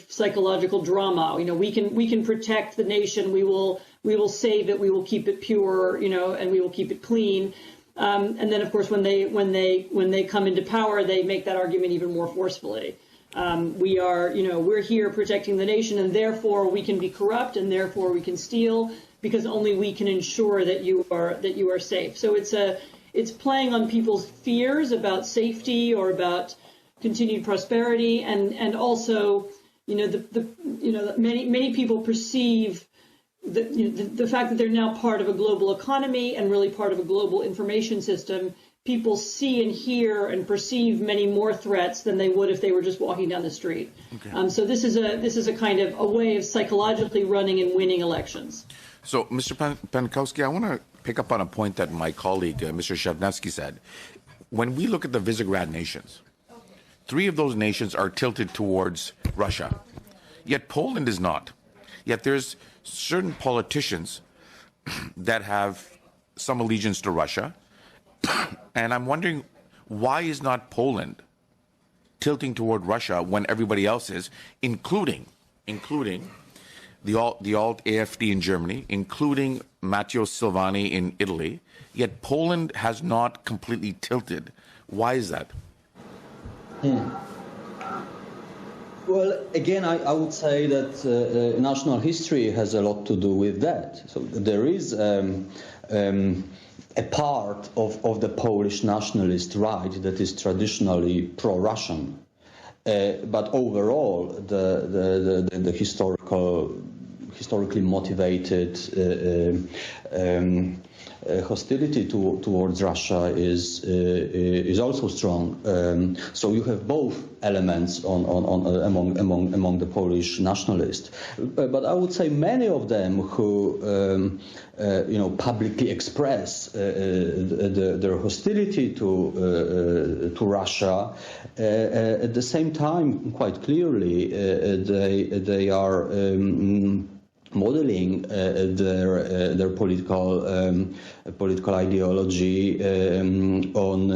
psychological drama. We can protect the nation. We will save it. We will keep it pure. And we will keep it clean. And then, of course, when they come into power, they make that argument even more forcefully. We're here protecting the nation, and therefore we can be corrupt, and therefore we can steal, because only we can ensure that you are safe. So it's playing on people's fears about safety or about continued prosperity, and also, many people perceive the fact that they're now part of a global economy and really part of a global information system. People see and hear and perceive many more threats than they would if they were just walking down the street. Okay. So this is a kind of a way of psychologically running and winning elections. So, Mr. Pankowski, I want to pick up on a point that my colleague, Mr. Shevnevsky, said. When we look at the Visegrad nations, 3 of those nations are tilted towards Russia, yet Poland is not. Yet there's certain politicians that have some allegiance to Russia, and I'm wondering, why is not Poland tilting toward Russia when everybody else is, including the alt AfD in Germany, including Matteo Salvini in Italy, yet Poland has not completely tilted. Why is that? Well, again, I would say that national history has a lot to do with that. So there is a part of the Polish nationalist right that is traditionally pro-Russian. But overall, the historically motivated hostility towards Russia is also strong. So you have both elements among the Polish nationalists. But I would say many of them who publicly express their hostility to Russia, at the same time, quite clearly, they are modeling their political ideology on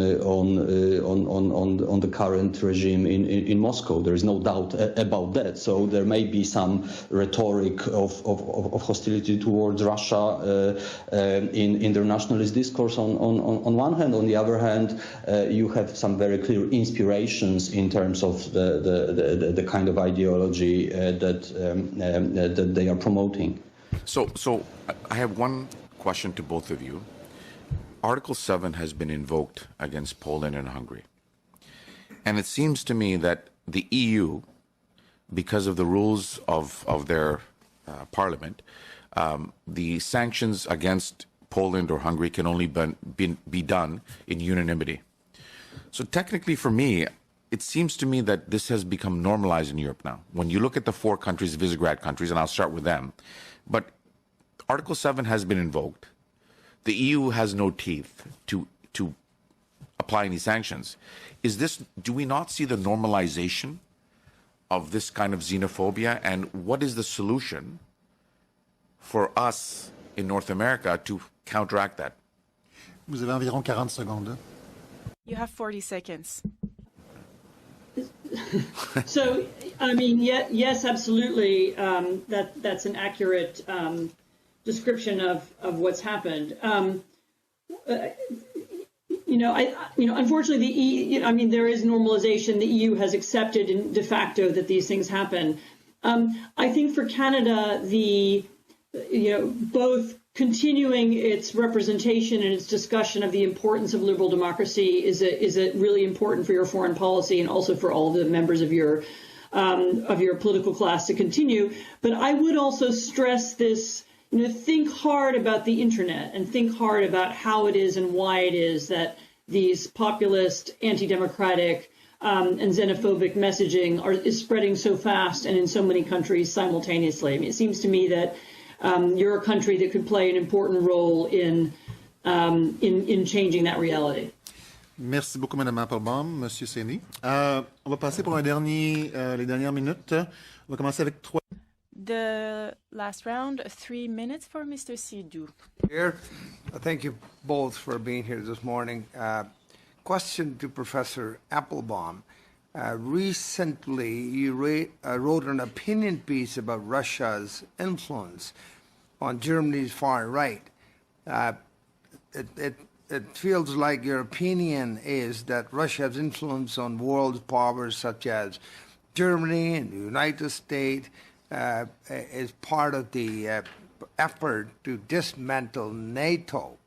the current regime in Moscow. There is no doubt about that. So there may be some rhetoric of hostility towards Russia in their nationalist discourse on one hand. On the other hand, you have some very clear inspirations in terms of the kind of ideology that they are promoting. So I have one question to both of you. Article 7 has been invoked against Poland and Hungary. And it seems to me that the EU, because of the rules of their parliament, the sanctions against Poland or Hungary can only be done in unanimity. So technically for me, it seems to me that this has become normalized in Europe now. When you look at the 4 countries, Visegrad countries, and I'll start with them, but Article 7 has been invoked. The EU has no teeth to apply any sanctions. Do we not see the normalization of this kind of xenophobia, and what is the solution for us in North America to counteract that? Vous avez environ 40 secondes. You have 40 seconds. So, I mean, yes, absolutely. That's an accurate description of what's happened. Unfortunately, the EU. I mean, there is normalization. The EU has accepted in de facto that these things happen. I think for Canada, both continuing its representation and its discussion of the importance of liberal democracy is really important for your foreign policy and also for all the members of your political class to continue. But I would also stress this. Think hard about the internet and think hard about how it is and why it is that these populist, anti-democratic, and xenophobic messaging is spreading so fast and in so many countries simultaneously. I mean, it seems to me that you're a country that could play an important role in changing that reality. Merci beaucoup, Madame Applebaum, Monsieur Seni. On va passer pour les dernières minutes. On va commencer avec 3. The last round, 3 minutes for Mr. Sidou. Here, thank you both for being here this morning. Question to Professor Applebaum. Recently, you wrote an opinion piece about Russia's influence on Germany's far right. It feels like your opinion is that Russia's influence on world powers such as Germany and the United States is part of the effort to dismantle NATO.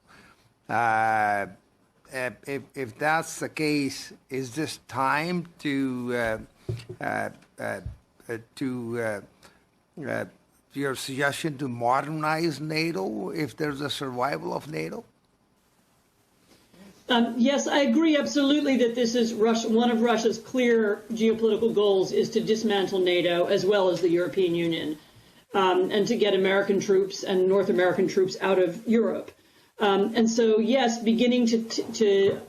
If that's the case, is this time to your suggestion to modernize NATO if there's a survival of NATO? Yes, I agree absolutely that this is one of Russia's clear geopolitical goals is to dismantle NATO as well as the European Union and to get American troops and North American troops out of Europe. And so, yes, beginning to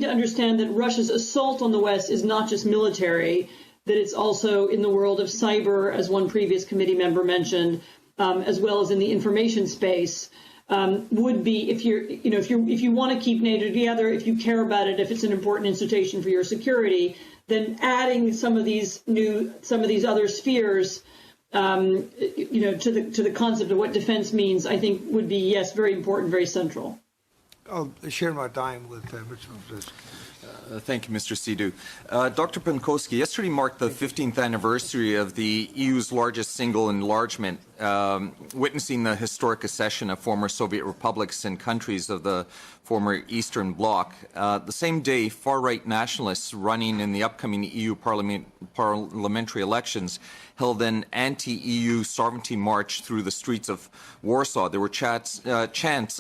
understand that Russia's assault on the West is not just military, that it's also in the world of cyber, as one previous committee member mentioned, as well as in the information space. Would be if you want to keep NATO together, if you care about it, if it's an important institution for your security, then adding some of these other spheres, to the concept of what defense means, I think would be very important, very central. I'll share my time with Mr. Thank you, Mr. Sidou. Dr. Pankowski, yesterday marked the 15th anniversary of the EU's largest single enlargement, witnessing the historic accession of former Soviet republics and countries of the former Eastern Bloc. The same day, far-right nationalists running in the upcoming EU parliamentary elections held an anti-EU sovereignty march through the streets of Warsaw. There were chants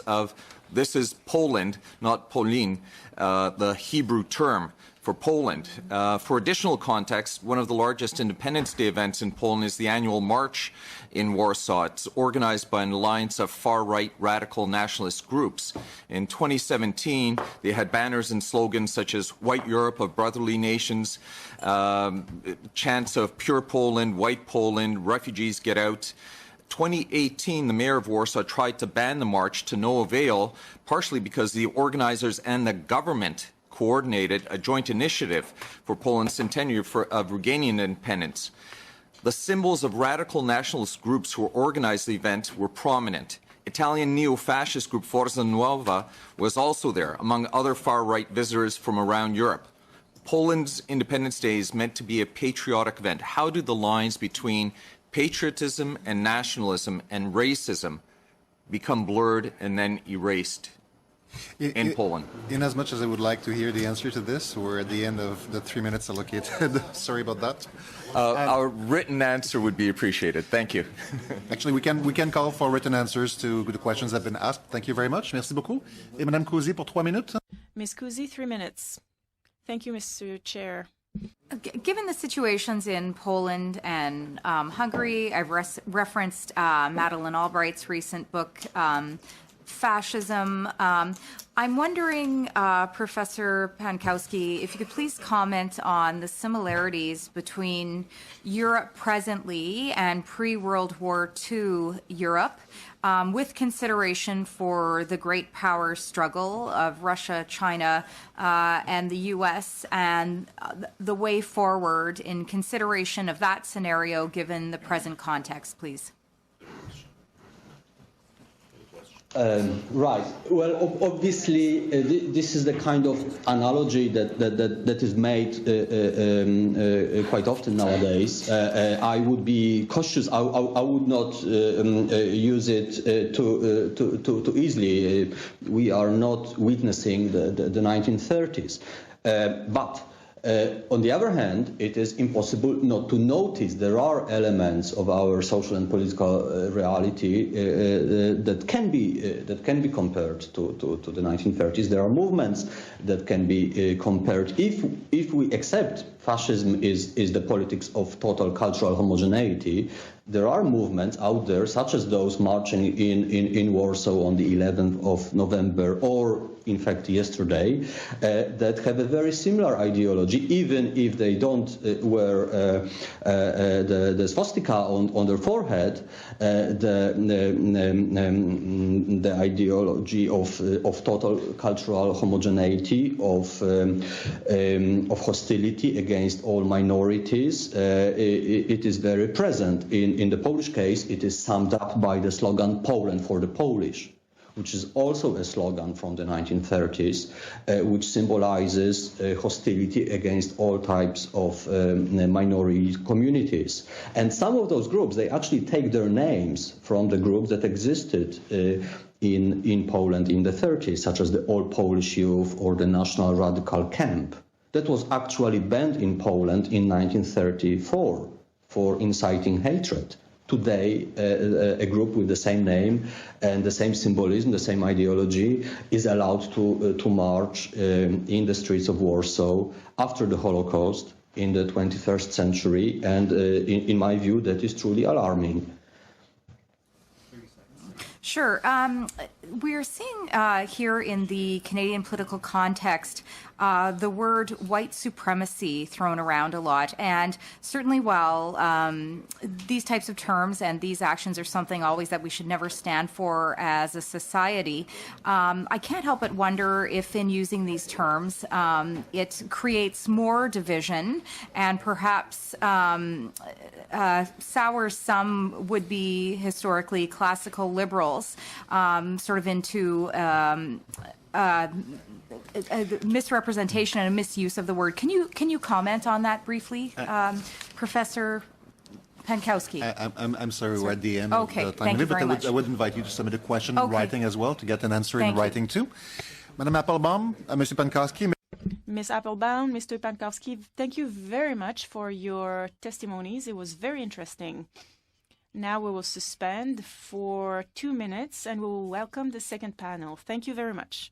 of "This is Poland, not Polin," the Hebrew term for Poland. For additional context, one of the largest Independence Day events in Poland is the annual March in Warsaw. It's organized by an alliance of far-right radical nationalist groups. In 2017, they had banners and slogans such as "White Europe of Brotherly Nations," chants of "Pure Poland," "White Poland," "Refugees Get Out." 2018, the mayor of Warsaw tried to ban the march to no avail, partially because the organizers and the government coordinated a joint initiative for Poland's centenary of regaining independence. The symbols of radical nationalist groups who organized the event were prominent. Italian neo-fascist group Forza Nuova was also there, among other far-right visitors from around Europe. Poland's Independence Day is meant to be a patriotic event. How do the lines between patriotism and nationalism and racism become blurred and then erased in Poland? In as much as I would like to hear the answer to this, we're at the end of the 3 minutes allocated. Sorry about that. Our written answer would be appreciated. Thank you. Actually, we can call for written answers to the questions that have been asked. Thank you very much. Merci beaucoup. Et Madame Cousy pour 3 minutes. Ms. Cousy, 3 minutes. Thank you, Mr. Chair. Given the situations in Poland and Hungary, I've referenced Madeleine Albright's recent book, fascism. I'm wondering, Professor Pankowski, if you could please comment on the similarities between Europe presently and pre-World War II Europe, with consideration for the great power struggle of Russia, China, and the U.S., and the way forward in consideration of that scenario given the present context, please. Right. Well, obviously, this is the kind of analogy that is made quite often nowadays. I would be cautious. I would not use it too easily. We are not witnessing the 1930s, but. On the other hand, it is impossible not to notice there are elements of our social and political reality that can be compared to the 1930s. There are movements that can be compared. If we accept fascism is the politics of total cultural homogeneity, there are movements out there, such as those marching in Warsaw on the 11th of November, or in fact yesterday, that have a very similar ideology, even if they don't wear the swastika on their forehead. The ideology of total cultural homogeneity, of hostility against all minorities, it is very present. In the Polish case, it is summed up by the slogan "Poland for the Polish," which is also a slogan from the 1930s, which symbolizes hostility against all types of minority communities. And some of those groups, they actually take their names from the groups that existed in Poland in the 30s, such as the All Polish Youth or the National Radical Camp. That was actually banned in Poland in 1934 for inciting hatred. Today, a group with the same name and the same symbolism, the same ideology, is allowed to march in the streets of Warsaw after the Holocaust in the 21st century. And in my view, that is truly alarming. Sure. We're seeing here in the Canadian political context the word white supremacy thrown around a lot. And certainly while these types of terms and these actions are something always that we should never stand for as a society, I can't help but wonder if in using these terms it creates more division and perhaps sours some would-be historically classical liberals sort of into a misrepresentation and a misuse of the word. Can you comment on that briefly, Professor Pankowski? I'm sorry, we're at the end Okay, of the time thank you limit, very but much. I would invite you to submit a question in Okay. writing as well, to get an answer in Thank you. writing too. Madame Applebaum, Monsieur Pankowski. Ms. Applebaum, Mr. Pankowski, thank you very much for your testimonies. It was very interesting. Now we will suspend for 2 minutes and we will welcome the second panel. Thank you very much.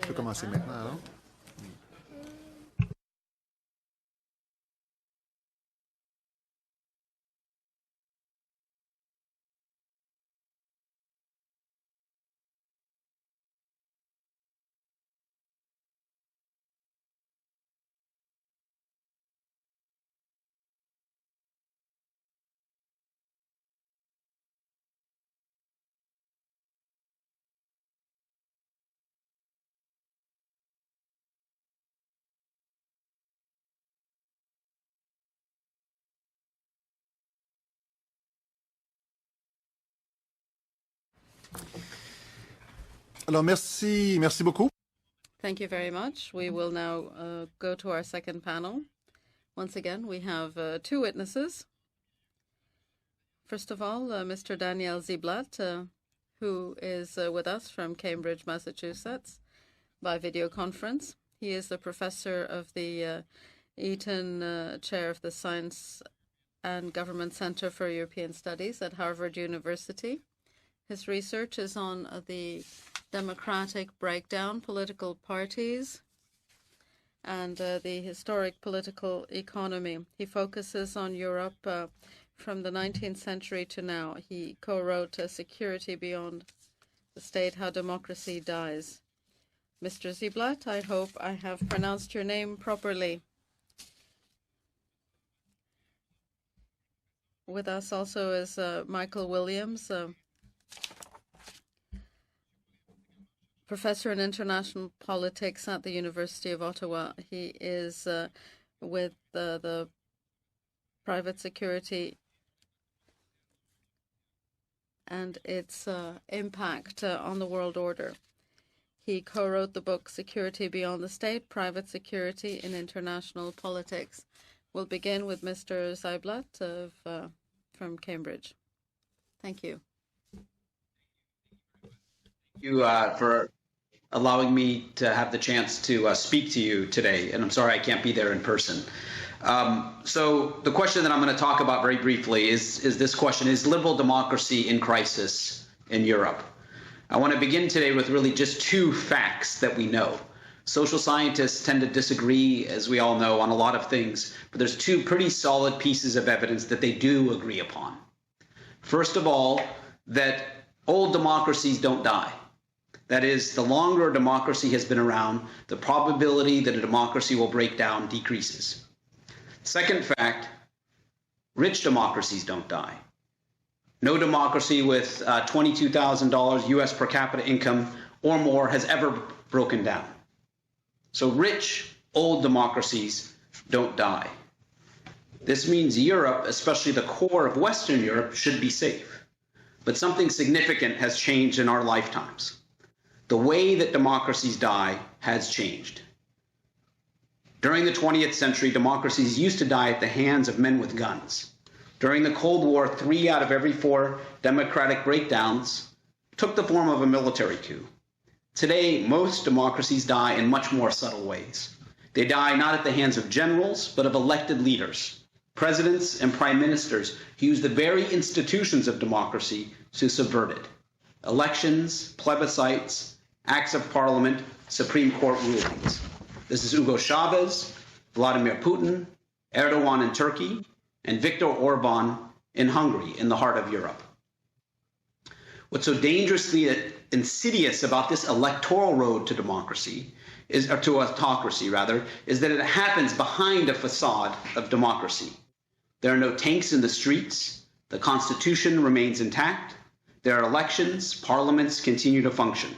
peux commencer maintenant, alors? Alors, merci beaucoup. Thank you very much. We will now go to our second panel. Once again, we have two witnesses. First of all, Mr. Daniel Ziblatt, who is with us from Cambridge, Massachusetts, by video conference. He is the professor of the Eaton Chair of the Science and Government Center for European Studies at Harvard University. His research is on the democratic breakdown, political parties, and the historic political economy. He focuses on Europe from the 19th century to now. He co-wrote Security Beyond the State, How Democracy Dies. Mr. Ziblatt, I hope I have pronounced your name properly. With us also is Michael Williams, professor in international politics at the University of Ottawa. He is with the private security and its impact on the world order. He co-wrote the book Security Beyond the State, Private Security in International Politics. We'll begin with Mr. Ziblatt from Cambridge. Thank you. Thank you for allowing me to have the chance to speak to you today, and I'm sorry I can't be there in person. So the question that I'm going to talk about very briefly is this question: is liberal democracy in crisis in Europe? I want to begin today with really just two facts that we know. Social scientists tend to disagree, as we all know, on a lot of things, but there's two pretty solid pieces of evidence that they do agree upon. First of all, that old democracies don't die. That is, the longer a democracy has been around, the probability that a democracy will break down decreases. Second fact, rich democracies don't die. No democracy with $22,000 US per capita income or more has ever broken down. So rich, old democracies don't die. This means Europe, especially the core of Western Europe, should be safe. But something significant has changed in our lifetimes. The way that democracies die has changed. During the 20th century, democracies used to die at the hands of men with guns. During the Cold War, 3 out of every 4 democratic breakdowns took the form of a military coup. Today, most democracies die in much more subtle ways. They die not at the hands of generals, but of elected leaders, presidents and prime ministers who use the very institutions of democracy to subvert it. Elections, plebiscites, acts of parliament, Supreme Court rulings. This is Hugo Chavez, Vladimir Putin, Erdogan in Turkey, and Viktor Orban in Hungary, in the heart of Europe. What's so dangerously insidious about this electoral road to democracy, or to autocracy rather, is that it happens behind a facade of democracy. There are no tanks in the streets, the Constitution remains intact, there are elections, parliaments continue to function.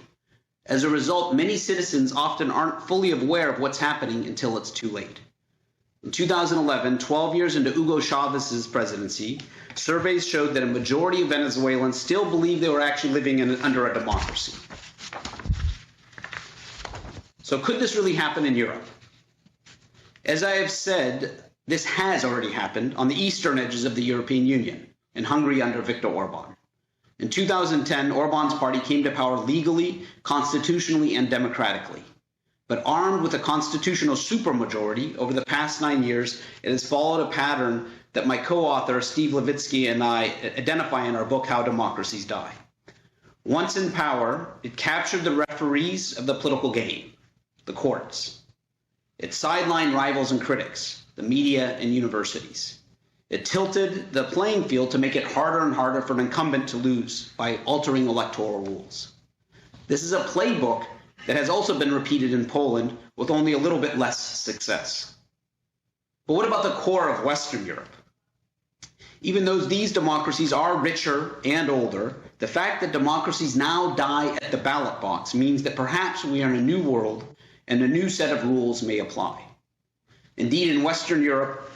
As a result, many citizens often aren't fully aware of what's happening until it's too late. In 2011, 12 years into Hugo Chavez's presidency, surveys showed that a majority of Venezuelans still believed they were actually living under a democracy. So could this really happen in Europe? As I have said, this has already happened on the eastern edges of the European Union, in Hungary under Viktor Orban. In 2010, Orban's party came to power legally, constitutionally, and democratically. But armed with a constitutional supermajority, over the past 9 years, it has followed a pattern that my co-author, Steve Levitsky, and I identify in our book, How Democracies Die. Once in power, it captured the referees of the political game, the courts. It sidelined rivals and critics, the media and universities. It tilted the playing field to make it harder and harder for an incumbent to lose by altering electoral rules. This is a playbook that has also been repeated in Poland with only a little bit less success. But what about the core of Western Europe? Even though these democracies are richer and older, the fact that democracies now die at the ballot box means that perhaps we are in a new world and a new set of rules may apply. Indeed, in Western Europe,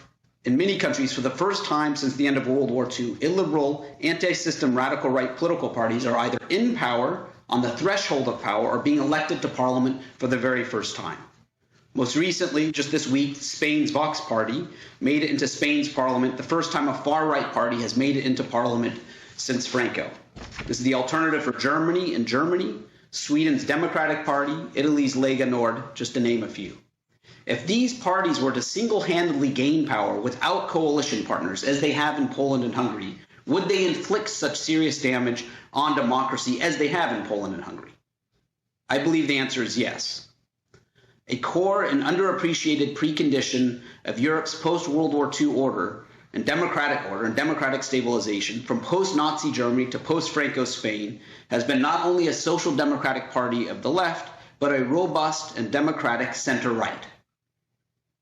in many countries, for the first time since the end of World War II, illiberal, anti-system, radical right political parties are either in power, on the threshold of power, or being elected to parliament for the very first time. Most recently, just this week, Spain's Vox party made it into Spain's parliament, the first time a far-right party has made it into parliament since Franco. This is the alternative for Germany and Germany, Sweden's Democratic Party, Italy's Lega Nord, just to name a few. If these parties were to single-handedly gain power without coalition partners, as they have in Poland and Hungary, would they inflict such serious damage on democracy as they have in Poland and Hungary? I believe the answer is yes. A core and underappreciated precondition of Europe's post-World War II order and democratic stabilization from post-Nazi Germany to post-Franco Spain has been not only a social democratic party of the left, but a robust and democratic center-right.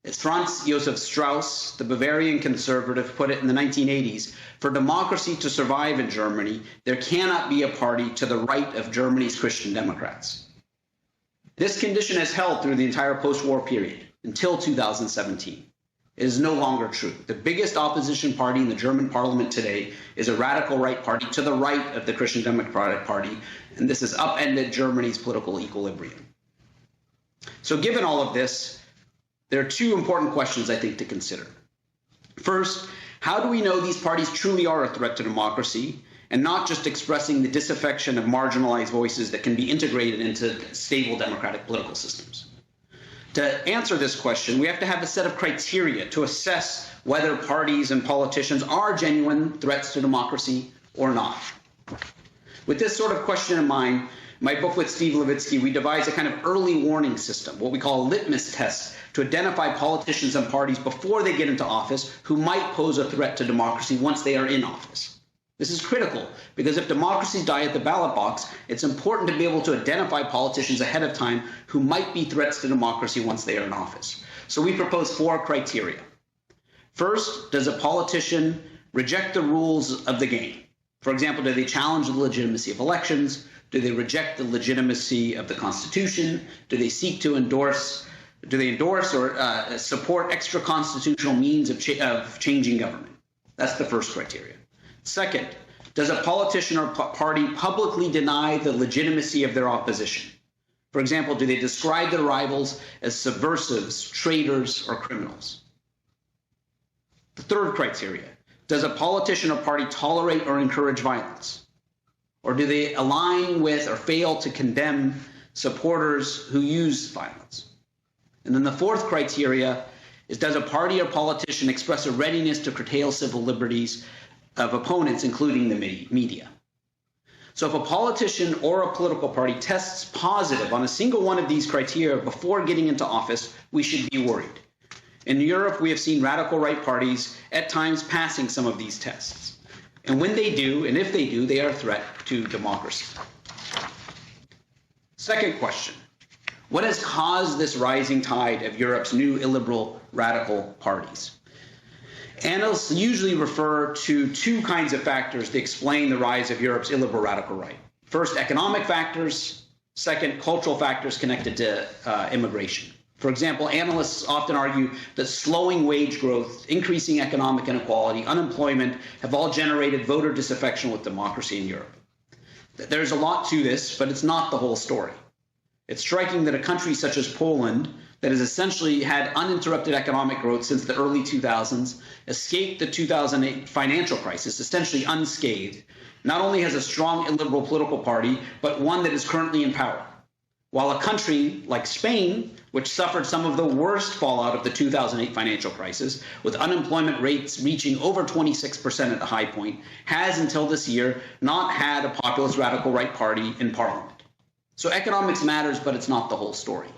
As Franz Josef Strauss, the Bavarian conservative, put it in the 1980s, for democracy to survive in Germany, there cannot be a party to the right of Germany's Christian Democrats. This condition has held through the entire post-war period, until 2017. It is no longer true. The biggest opposition party in the German parliament today is a radical right party to the right of the Christian Democratic Party, and this has upended Germany's political equilibrium. So given all of this, there are two important questions I think to consider. First, how do we know these parties truly are a threat to democracy and not just expressing the disaffection of marginalized voices that can be integrated into stable democratic political systems? To answer this question, we have to have a set of criteria to assess whether parties and politicians are genuine threats to democracy or not. With this sort of question in mind, in my book with Steve Levitsky, we devised a kind of early warning system, what we call a litmus test, to identify politicians and parties before they get into office who might pose a threat to democracy once they are in office. This is critical because if democracies die at the ballot box, it's important to be able to identify politicians ahead of time who might be threats to democracy once they are in office. So we propose 4 criteria. First, does a politician reject the rules of the game? For example, do they challenge the legitimacy of elections? Do they reject the legitimacy of the Constitution? Do they seek to endorse or support extra-constitutional means of changing government? That's the first criteria. Second, does a politician or party publicly deny the legitimacy of their opposition? For example, do they describe their rivals as subversives, traitors, or criminals? The third criteria, does a politician or party tolerate or encourage violence? Or do they align with or fail to condemn supporters who use violence? And then the fourth criteria is, does a party or politician express a readiness to curtail civil liberties of opponents, including the media? So if a politician or a political party tests positive on a single one of these criteria before getting into office, we should be worried. In Europe, we have seen radical right parties at times passing some of these tests. And when they do, and if they do, they are a threat to democracy. Second question. What has caused this rising tide of Europe's new illiberal radical parties? Analysts usually refer to 2 kinds of factors to explain the rise of Europe's illiberal radical right. First, economic factors. Second, cultural factors connected to immigration. For example, analysts often argue that slowing wage growth, increasing economic inequality, unemployment have all generated voter disaffection with democracy in Europe. There's a lot to this, but it's not the whole story. It's striking that a country such as Poland, that has essentially had uninterrupted economic growth since the early 2000s, escaped the 2008 financial crisis essentially unscathed, not only has a strong illiberal political party, but one that is currently in power. While a country like Spain, which suffered some of the worst fallout of the 2008 financial crisis, with unemployment rates reaching over 26% at the high point, has until this year not had a populist radical right party in parliament. So economics matters, but it's not the whole story.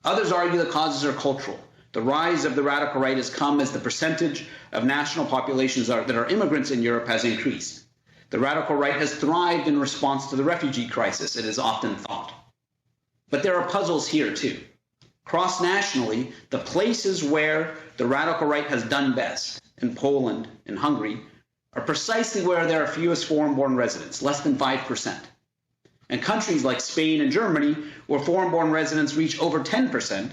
Others argue the causes are cultural. The rise of the radical right has come as the percentage of national populations that are immigrants in Europe has increased. The radical right has thrived in response to the refugee crisis, it is often thought. But there are puzzles here too. Cross-nationally, the places where the radical right has done best, in Poland and Hungary, are precisely where there are fewest foreign-born residents, less than 5%. And countries like Spain and Germany, where foreign-born residents reach over 10%,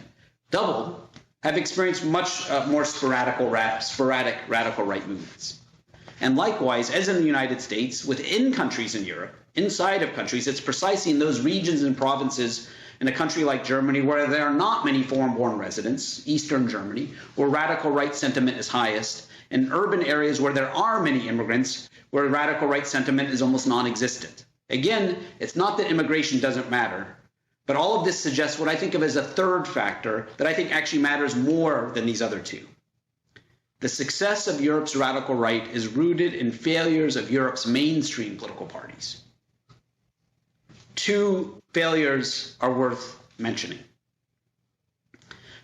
double, have experienced much more sporadic radical right movements. And likewise, as in the United States, within countries in Europe, inside of countries, it's precisely in those regions and provinces in a country like Germany where there are not many foreign-born residents, Eastern Germany, where radical right sentiment is highest, in urban areas where there are many immigrants, where radical right sentiment is almost non-existent. Again, it's not that immigration doesn't matter, but all of this suggests what I think of as a third factor that I think actually matters more than these other two. The success of Europe's radical right is rooted in failures of Europe's mainstream political parties. Two failures are worth mentioning.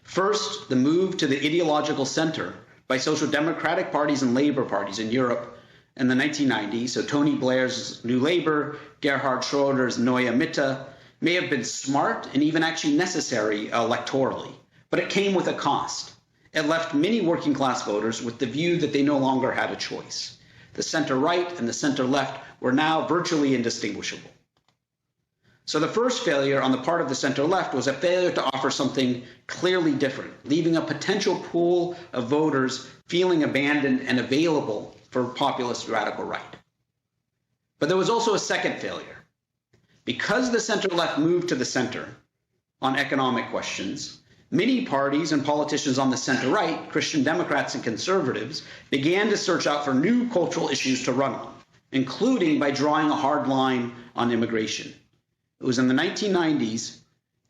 First, the move to the ideological center by social democratic parties and labor parties in Europe in the 1990s, so Tony Blair's New Labour, Gerhard Schroeder's Neue Mitte, may have been smart and even actually necessary electorally, but it came with a cost. It left many working class voters with the view that they no longer had a choice. The center-right and the center-left were now virtually indistinguishable. So the first failure on the part of the center-left was a failure to offer something clearly different, leaving a potential pool of voters feeling abandoned and available for populist radical right. But there was also a second failure. Because the center-left moved to the center on economic questions, many parties and politicians on the center-right, Christian Democrats and conservatives, began to search out for new cultural issues to run on, including by drawing a hard line on immigration. It was in the 1990s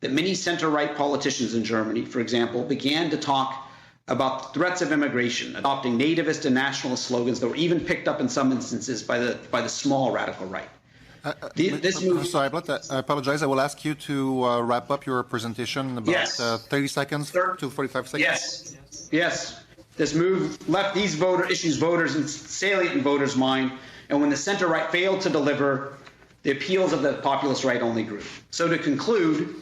that many center-right politicians in Germany, for example, began to talk about threats of immigration, adopting nativist and nationalist slogans that were even picked up in some instances by the small radical right. Professor Eiblatt, I apologize. I will ask you to wrap up your presentation in about 30 seconds to 45 seconds. Yes. This move left these issues voters and salient in voters' mind, and when the center-right failed to deliver, the appeals of the populist right only grew. So to conclude,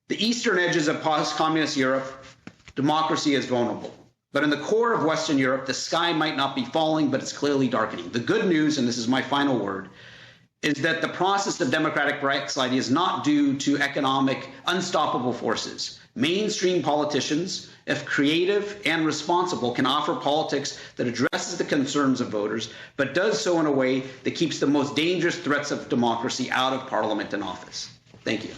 the eastern edges of post-communist Europe, democracy is vulnerable. But in the core of Western Europe, the sky might not be falling, but it's clearly darkening. The good news, and this is my final word, is that the process of democratic backsliding is not due to economic unstoppable forces. Mainstream politicians, if creative and responsible, can offer politics that addresses the concerns of voters, but does so in a way that keeps the most dangerous threats of democracy out of parliament and office. Thank you.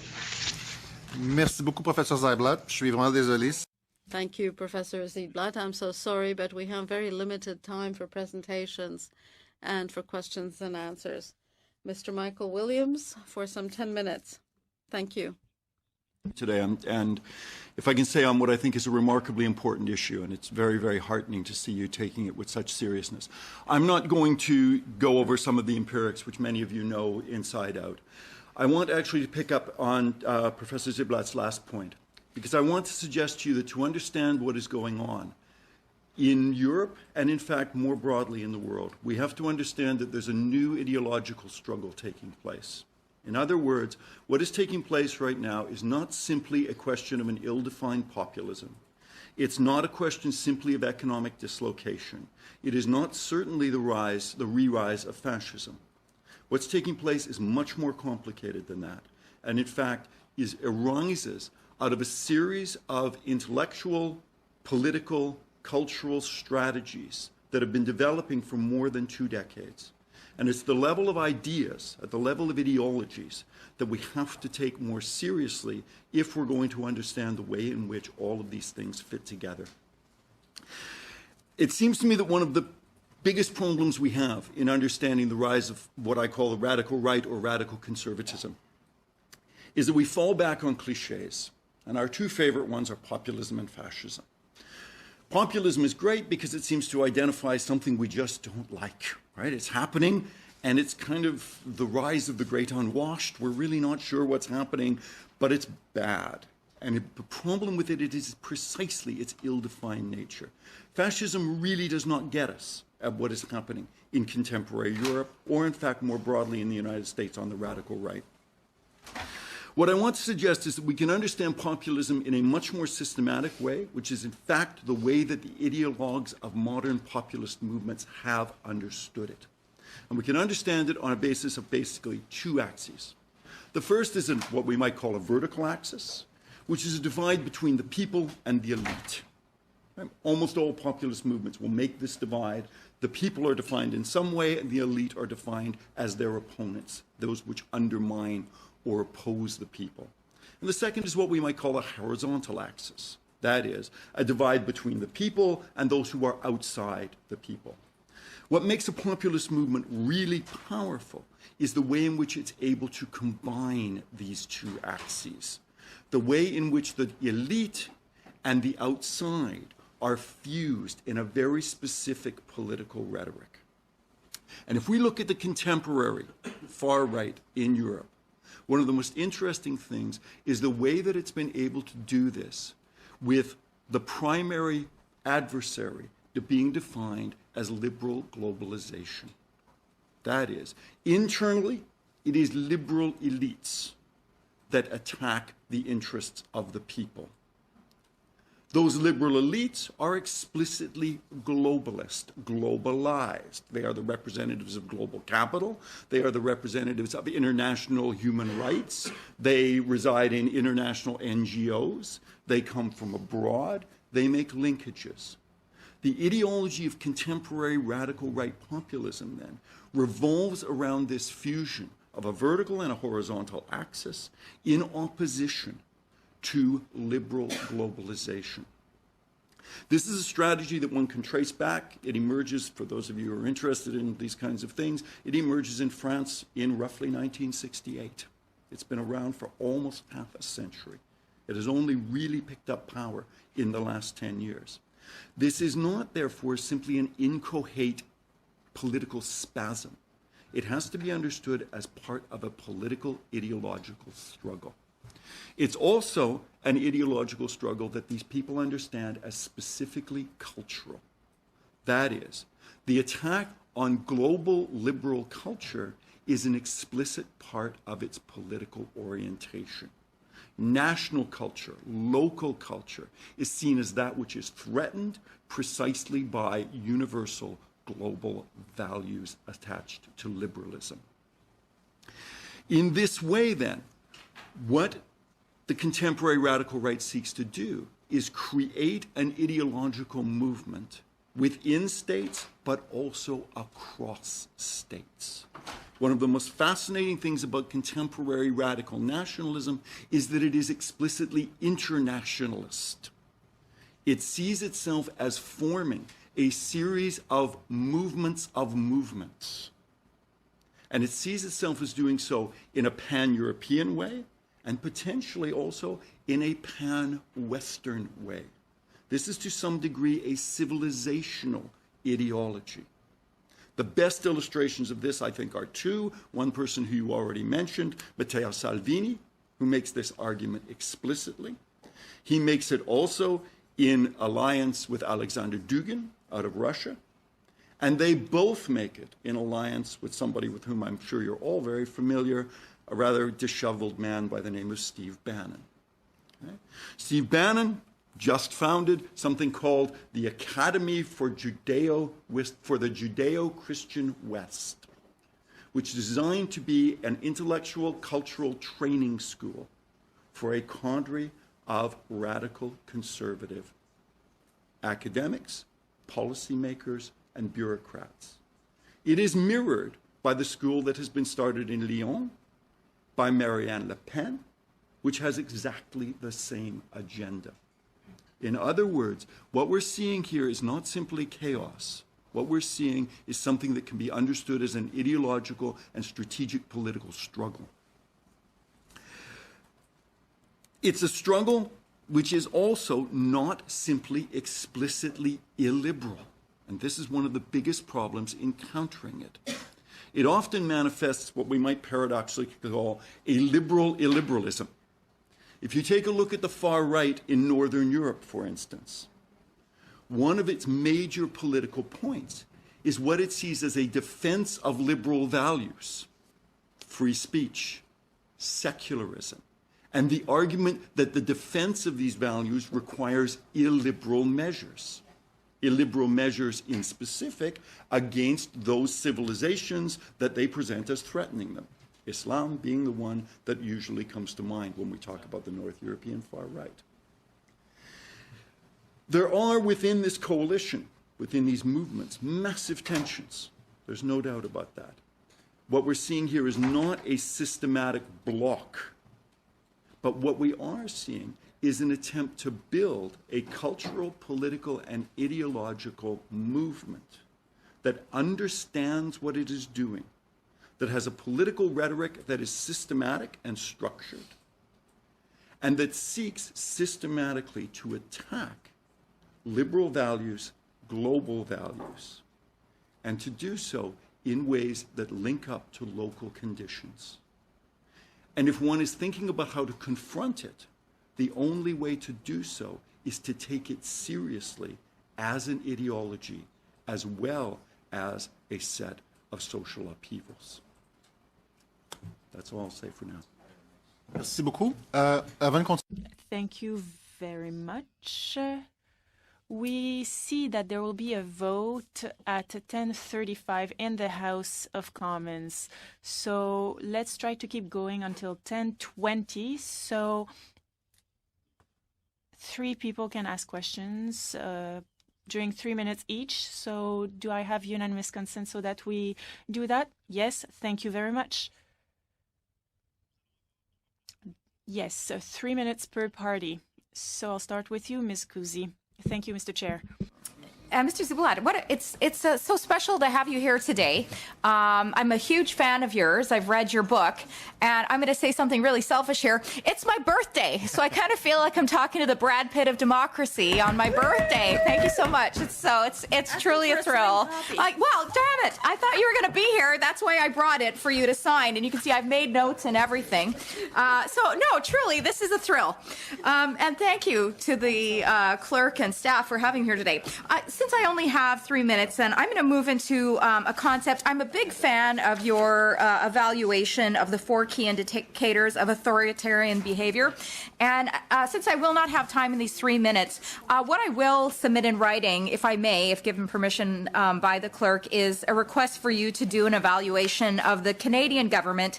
Merci beaucoup, Professor Eiblatt. Je suis vraiment désolé. Thank you, Professor Eiblatt. I'm so sorry, but we have very limited time for presentations and for questions and answers. Mr. Michael Williams, for some 10 minutes. Thank you. Today, and if I can say on what I think is a remarkably important issue, and it's very, very heartening to see you taking it with such seriousness. I'm not going to go over some of the empirics, which many of you know inside out. I want actually to pick up on Professor Eiblatt's last point, because I want to suggest to you that to understand what is going on in Europe, and in fact more broadly in the world, we have to understand that there's a new ideological struggle taking place. In other words, what is taking place right now is not simply a question of an ill-defined populism. It's not a question simply of economic dislocation. It is not certainly the re-rise of fascism. What's taking place is much more complicated than that, and in fact arises out of a series of intellectual, political, cultural strategies that have been developing for more than 2 decades. And it's the level of ideas, at the level of ideologies, that we have to take more seriously if we're going to understand the way in which all of these things fit together. It seems to me that one of the biggest problems we have in understanding the rise of what I call the radical right or radical conservatism is that we fall back on cliches. And our 2 favorite ones are populism and fascism. Populism is great because it seems to identify something we just don't like, right? It's happening, and it's kind of the rise of the great unwashed. We're really not sure what's happening, but it's bad. And the problem with it is precisely its ill-defined nature. Fascism really does not get us at what is happening in contemporary Europe, or in fact more broadly in the United States on the radical right. What I want to suggest is that we can understand populism in a much more systematic way, which is in fact the way that the ideologues of modern populist movements have understood it. And we can understand it on a basis of basically two axes. The first is what we might call a vertical axis, which is a divide between the people and the elite. Right? Almost all populist movements will make this divide. The people are defined in some way, and the elite are defined as their opponents, those which undermine or oppose the people. And the second is what we might call a horizontal axis. That is, a divide between the people and those who are outside the people. What makes a populist movement really powerful is the way in which it's able to combine these two axes. The way in which the elite and the outside are fused in a very specific political rhetoric. And if we look at the contemporary far right in Europe, one of the most interesting things is the way that it's been able to do this with the primary adversary being defined as liberal globalization. That is, internally, it is liberal elites that attack the interests of the people. Those liberal elites are explicitly globalist, globalized. They are the representatives of global capital. They are the representatives of international human rights. They reside in international NGOs. They come from abroad. They make linkages. The ideology of contemporary radical right populism, then, revolves around this fusion of a vertical and a horizontal axis in opposition to liberal globalization. This is a strategy that one can trace back. It emerges, for those of you who are interested in these kinds of things, it emerges in France in roughly 1968. It's been around for almost half a century. It has only really picked up power in the last 10 years. This is not, therefore, simply an inchoate political spasm. It has to be understood as part of a political ideological struggle. It's also an ideological struggle that these people understand as specifically cultural. That is, the attack on global liberal culture is an explicit part of its political orientation. National culture, local culture, is seen as that which is threatened precisely by universal global values attached to liberalism. In this way, then, what the contemporary radical right seeks to do is create an ideological movement within states, but also across states. One of the most fascinating things about contemporary radical nationalism is that it is explicitly internationalist. It sees itself as forming a series of movements of movements. And it sees itself as doing so in a pan-European way, and potentially also in a pan-Western way. This is to some degree a civilizational ideology. The best illustrations of this, I think, are two. One person who you already mentioned, Matteo Salvini, who makes this argument explicitly. He makes it also in alliance with Alexander Dugin out of Russia. And they both make it in alliance with somebody with whom I'm sure you're all very familiar, a rather disheveled man by the name of Steve Bannon. Okay? Steve Bannon just founded something called the Academy for the Judeo-Christian West, which is designed to be an intellectual, cultural training school for a cadre of radical conservative academics, policymakers, and bureaucrats. It is mirrored by the school that has been started in Lyon by Marianne Le Pen, which has exactly the same agenda. In other words, what we're seeing here is not simply chaos. What we're seeing is something that can be understood as an ideological and strategic political struggle. It's a struggle which is also not simply explicitly illiberal. And this is one of the biggest problems in countering it. It often manifests what we might paradoxically call a liberal illiberalism. If you take a look at the far right in Northern Europe, for instance, one of its major political points is what it sees as a defense of liberal values, free speech, secularism, and the argument that the defense of these values requires illiberal measures in specific against those civilizations that they present as threatening them. Islam being the one that usually comes to mind when we talk about the North European far right. There are within this coalition, within these movements, massive tensions. There's no doubt about that. What we're seeing here is not a systematic block, but what we are seeing is an attempt to build a cultural, political, and ideological movement that understands what it is doing, that has a political rhetoric that is systematic and structured, and that seeks systematically to attack liberal values, global values, and to do so in ways that link up to local conditions. And if one is thinking about how to confront it, the only way to do so is to take it seriously as an ideology, as well as a set of social upheavals. That's all I'll say for now. Merci beaucoup. Thank you very much. We see that there will be a vote at 10:35 in the House of Commons. So let's try to keep going until 10:20. So 3 people can ask questions during 3 minutes each. So do I have unanimous consent so that we do that? Yes, thank you very much. Yes, so 3 minutes per party. So I'll start with you, Ms. Kuzi. Thank you, Mr. Chair. Mr. Zubulat, it's so special to have you here today. I'm a huge fan of yours. I've read your book, and I'm going to say something really selfish here. It's my birthday, so I kind of feel like I'm talking to the Brad Pitt of democracy on my birthday. Thank you so much. It's truly a thrill. Well, damn it! I thought you were going to be here. That's why I brought it for you to sign, and you can see I've made notes and everything. So no, truly, this is a thrill. And thank you to the clerk and staff for having me here today. Since I only have 3 minutes, then I'm going to move into a concept. I'm a big fan of your evaluation of the 4 key indicators of authoritarian behavior. And since I will not have time in these 3 minutes, what I will submit in writing, if I may, if given permission by the clerk, is a request for you to do an evaluation of the Canadian government,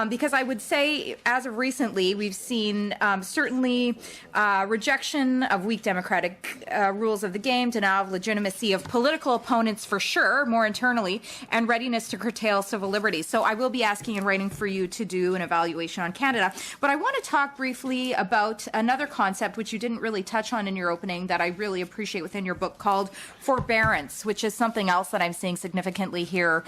because I would say, as of recently, we've seen certainly rejection of weak democratic rules of the game, denial of legitimacy of political opponents for sure, more internally, and readiness to curtail civil liberties. So I will be asking in writing for you to do an evaluation on Canada. But I want to talk briefly about another concept which you didn't really touch on in your opening that I really appreciate within your book, called forbearance, which is something else that I'm seeing significantly here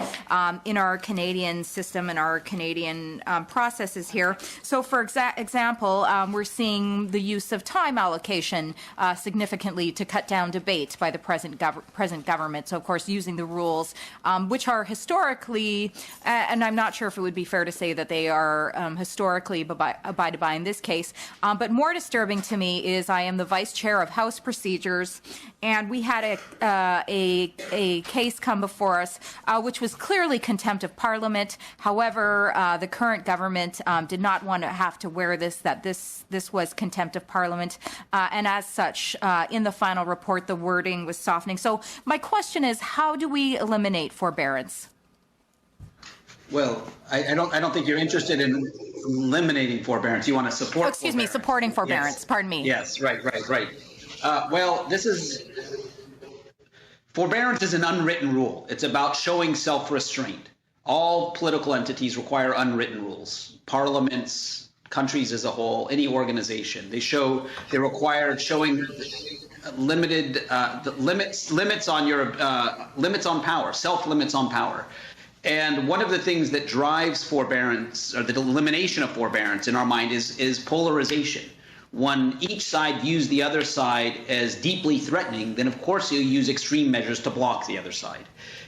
in our Canadian system and our Canadian processes here. So for example, we're seeing the use of time allocation significantly to cut down debate by the present government. So, of course, using the rules, which are historically, and I'm not sure if it would be fair to say that they are historically abided by in this case, but more disturbing to me is I am the vice chair of House Procedures, and we had a case come before us which was clearly contempt of Parliament. However, the current government did not want to have to wear this, that this was contempt of Parliament, and as such, in the final report, the wording was softening. So my question is, how do we eliminate forbearance? Well, I don't think you're interested in eliminating forbearance. You want to support. Oh, excuse me, supporting forbearance. Yes. Pardon me. Yes, right. Well, forbearance is an unwritten rule. It's about showing self-restraint. All political entities require unwritten rules. Parliaments, countries as a whole, any organization, they require showing limited limits on power, self-limits on power. And one of the things that drives forbearance, or the elimination of forbearance in our mind, is polarization. When each side views the other side as deeply threatening, then of course you'll use extreme measures to block the other side.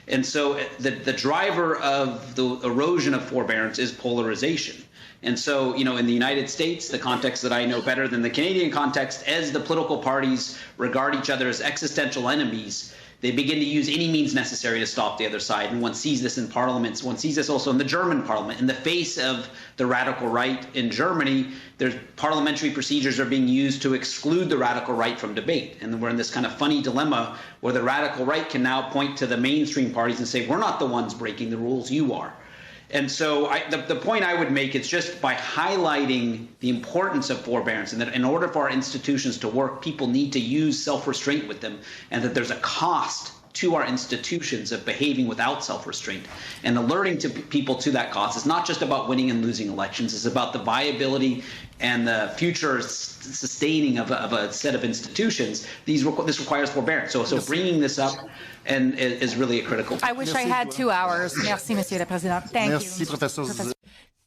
And so the driver of the erosion of forbearance is polarization. And so, in the United States, the context that I know better than the Canadian context, as the political parties regard each other as existential enemies, they begin to use any means necessary to stop the other side. And one sees this in parliaments. One sees this also in the German parliament. In the face of the radical right in Germany, there's parliamentary procedures are being used to exclude the radical right from debate. And we're in this kind of funny dilemma where the radical right can now point to the mainstream parties and say, we're not the ones breaking the rules, you are. And so the point I would make is just by highlighting the importance of forbearance, and that in order for our institutions to work, people need to use self-restraint with them, and that there's a cost to our institutions of behaving without self-restraint. And alerting to people to that cost is not just about winning and losing elections. It's about the viability and the future sustaining of a set of institutions. This requires forbearance. So bringing this up and is really a critical. I wish I had 2 hours. Merci, Monsieur le Président. Thank Merci, you. Professor.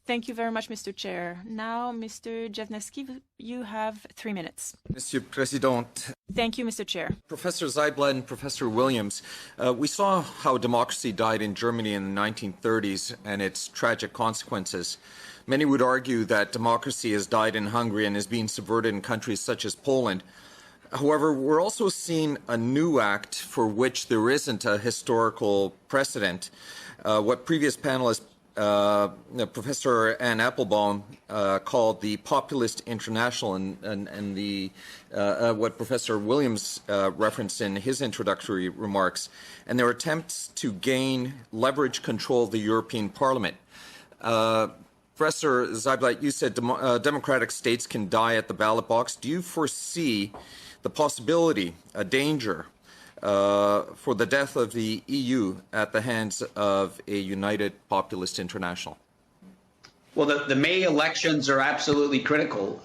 Thank you very much, Mr. Chair. Now, Mr. Jevnesky, you have 3 minutes. Monsieur President, Thank you, Mr. Chair. Professor Seiblatt and Professor Williams, we saw how democracy died in Germany in the 1930s and its tragic consequences. Many would argue that democracy has died in Hungary and is being subverted in countries such as Poland. However, we're also seeing a new act for which there isn't a historical precedent. What previous panelists, Professor Anne Applebaum, called the Populist International, and the what Professor Williams referenced in his introductory remarks, and their attempts to gain leverage control of the European Parliament. Professor Seiblatt, you said democratic states can die at the ballot box. Do you foresee the possibility, a danger, for the death of the EU at the hands of a united populist international? Well, the May elections are absolutely critical.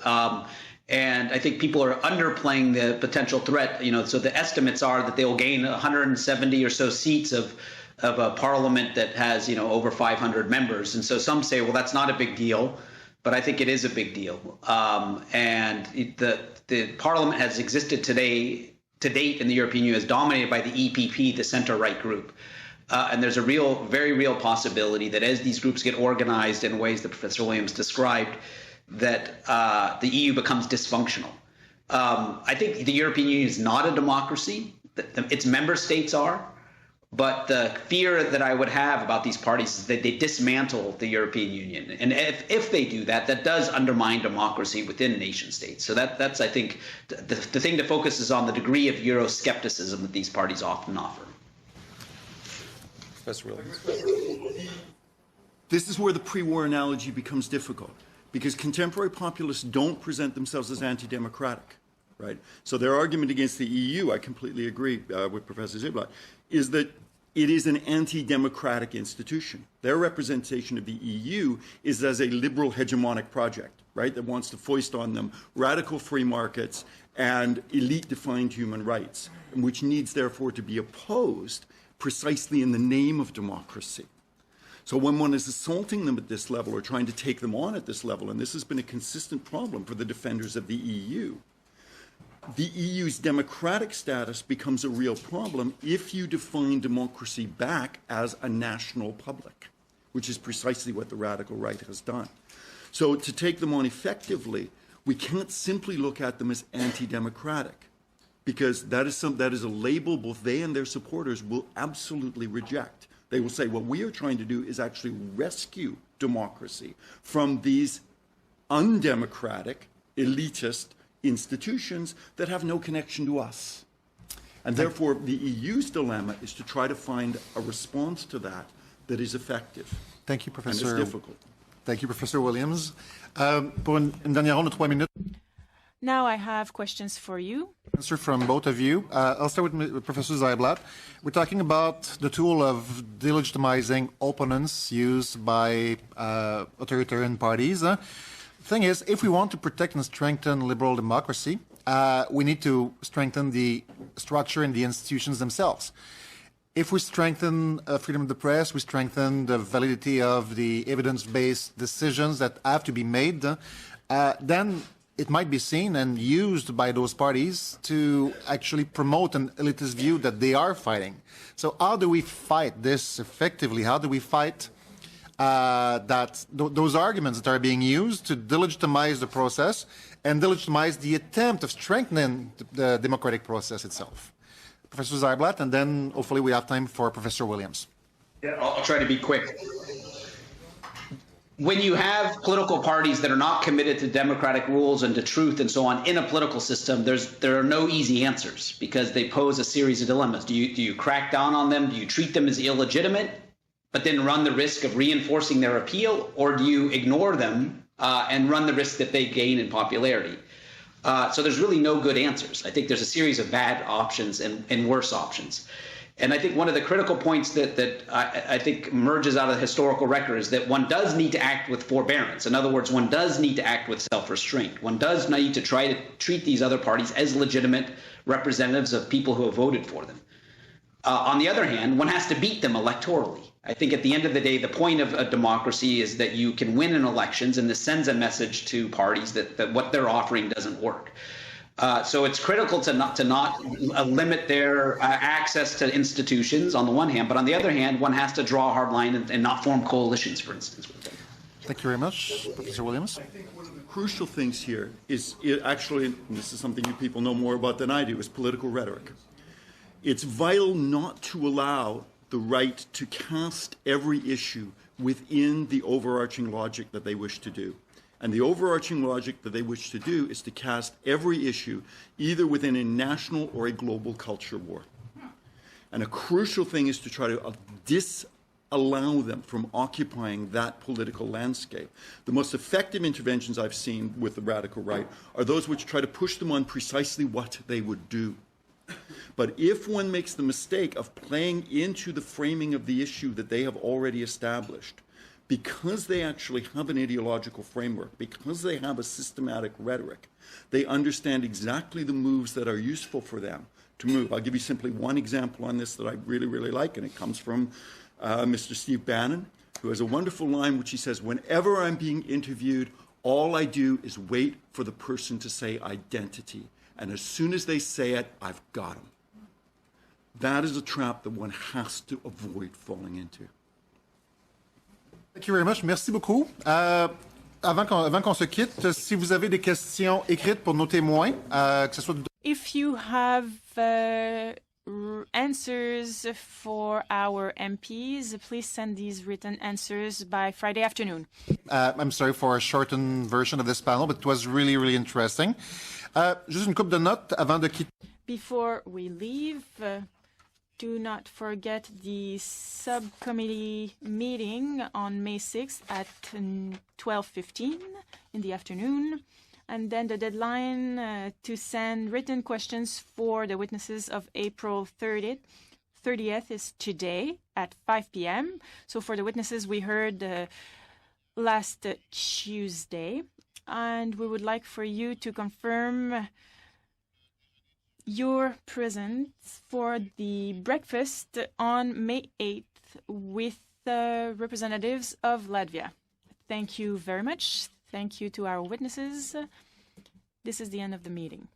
And I think people are underplaying the potential threat. So the estimates are that they will gain 170 or so seats of a parliament that has, over 500 members. And so some say, well, that's not a big deal, but I think it is a big deal. And the parliament has existed to date in the European Union is dominated by the EPP, the center-right group. And there's a very real possibility that as these groups get organized in ways that Professor Williams described, that the EU becomes dysfunctional. I think the European Union is not a democracy. Its member states are. But the fear that I would have about these parties is that they dismantle the European Union. And if they do that, that does undermine democracy within nation states. So that's, I think, the thing to focus is on the degree of Euroscepticism that these parties often offer. Professor Williams. This is where the pre-war analogy becomes difficult, because contemporary populists don't present themselves as anti-democratic, right? So their argument against the EU, I completely agree with Professor Seiblatt, is that it is an anti-democratic institution. Their representation of the EU is as a liberal hegemonic project, right, that wants to foist on them radical free markets and elite-defined human rights, which needs, therefore, to be opposed precisely in the name of democracy. So when one is assaulting them at this level or trying to take them on at this level, and this has been a consistent problem for the defenders of the EU EU's democratic status becomes a real problem if you define democracy back as a national public, which is precisely what the radical right has done. So to take them on effectively, we can't simply look at them as anti-democratic, because that is a label both they and their supporters will absolutely reject. They will say, what we are trying to do is actually rescue democracy from these undemocratic, elitist institutions that have no connection to us. And therefore, the EU's dilemma is to try to find a response to that that is effective. Thank you, Professor. And it's difficult. Thank you, Professor Williams. Pour une dernière ronde de 3 minutes. Now I have questions for you. Answer from both of you. I'll start with Professor Seiblatt. We're talking about the tool of delegitimizing opponents used by authoritarian parties. Thing is, if we want to protect and strengthen liberal democracy, we need to strengthen the structure and the institutions themselves. If we strengthen freedom of the press, we strengthen the validity of the evidence-based decisions that have to be made, then it might be seen and used by those parties to actually promote an elitist view that they are fighting. So how do we fight this effectively? How do we fight those arguments that are being used to delegitimize the process and delegitimize the attempt of strengthening the democratic process itself. Professor Zyblatt, and then hopefully we have time for Professor Williams. Yeah, I'll try to be quick. When you have political parties that are not committed to democratic rules and to truth and so on in a political system, there are no easy answers because they pose a series of dilemmas. Do you crack down on them? Do you treat them as illegitimate, but then run the risk of reinforcing their appeal? Or do you ignore them and run the risk that they gain in popularity? So there's really no good answers. I think there's a series of bad options and worse options. And I think one of the critical points that I think emerges out of the historical record is that one does need to act with forbearance. In other words, one does need to act with self-restraint. One does need to try to treat these other parties as legitimate representatives of people who have voted for them. On the other hand, one has to beat them electorally. I think at the end of the day, the point of a democracy is that you can win in elections, and this sends a message to parties that what they're offering doesn't work. So it's critical to not limit their access to institutions on the one hand, but on the other hand, one has to draw a hard line and not form coalitions, for instance. Thank you very much, Professor Williams. I think one of the crucial things here is actually, and this is something you people know more about than I do, is political rhetoric. It's vital not to allow the right to cast every issue within the overarching logic that they wish to do. And the overarching logic that they wish to do is to cast every issue either within a national or a global culture war. And a crucial thing is to try to disallow them from occupying that political landscape. The most effective interventions I've seen with the radical right are those which try to push them on precisely what they would do. But if one makes the mistake of playing into the framing of the issue that they have already established, because they actually have an ideological framework, because they have a systematic rhetoric, they understand exactly the moves that are useful for them to move. I'll give you simply one example on this that I really, really like, and it comes from Mr. Steve Bannon, who has a wonderful line which he says, whenever I'm being interviewed, all I do is wait for the person to say identity. And as soon as they say it, I've got them. That is a trap that one has to avoid falling into. Thank you very much. Merci beaucoup. Avant qu'on se quitte, si vous avez des questions écrites pour nos témoins, que ce soit... If you have answers for our MPs, please send these written answers by Friday afternoon. I'm sorry for a shortened version of this panel, but it was really, really interesting. Juste une couple de notes avant de quitter. Before we leave, do not forget the subcommittee meeting on May 6th at 12:15 in the afternoon. And then the deadline to send written questions for the witnesses of April 30th is today at 5 p.m. So for the witnesses we heard last Tuesday. And we would like for you to confirm your presence for the breakfast on May 8th with representatives of Latvia. Thank you very much. Thank you to our witnesses. This is the end of the meeting.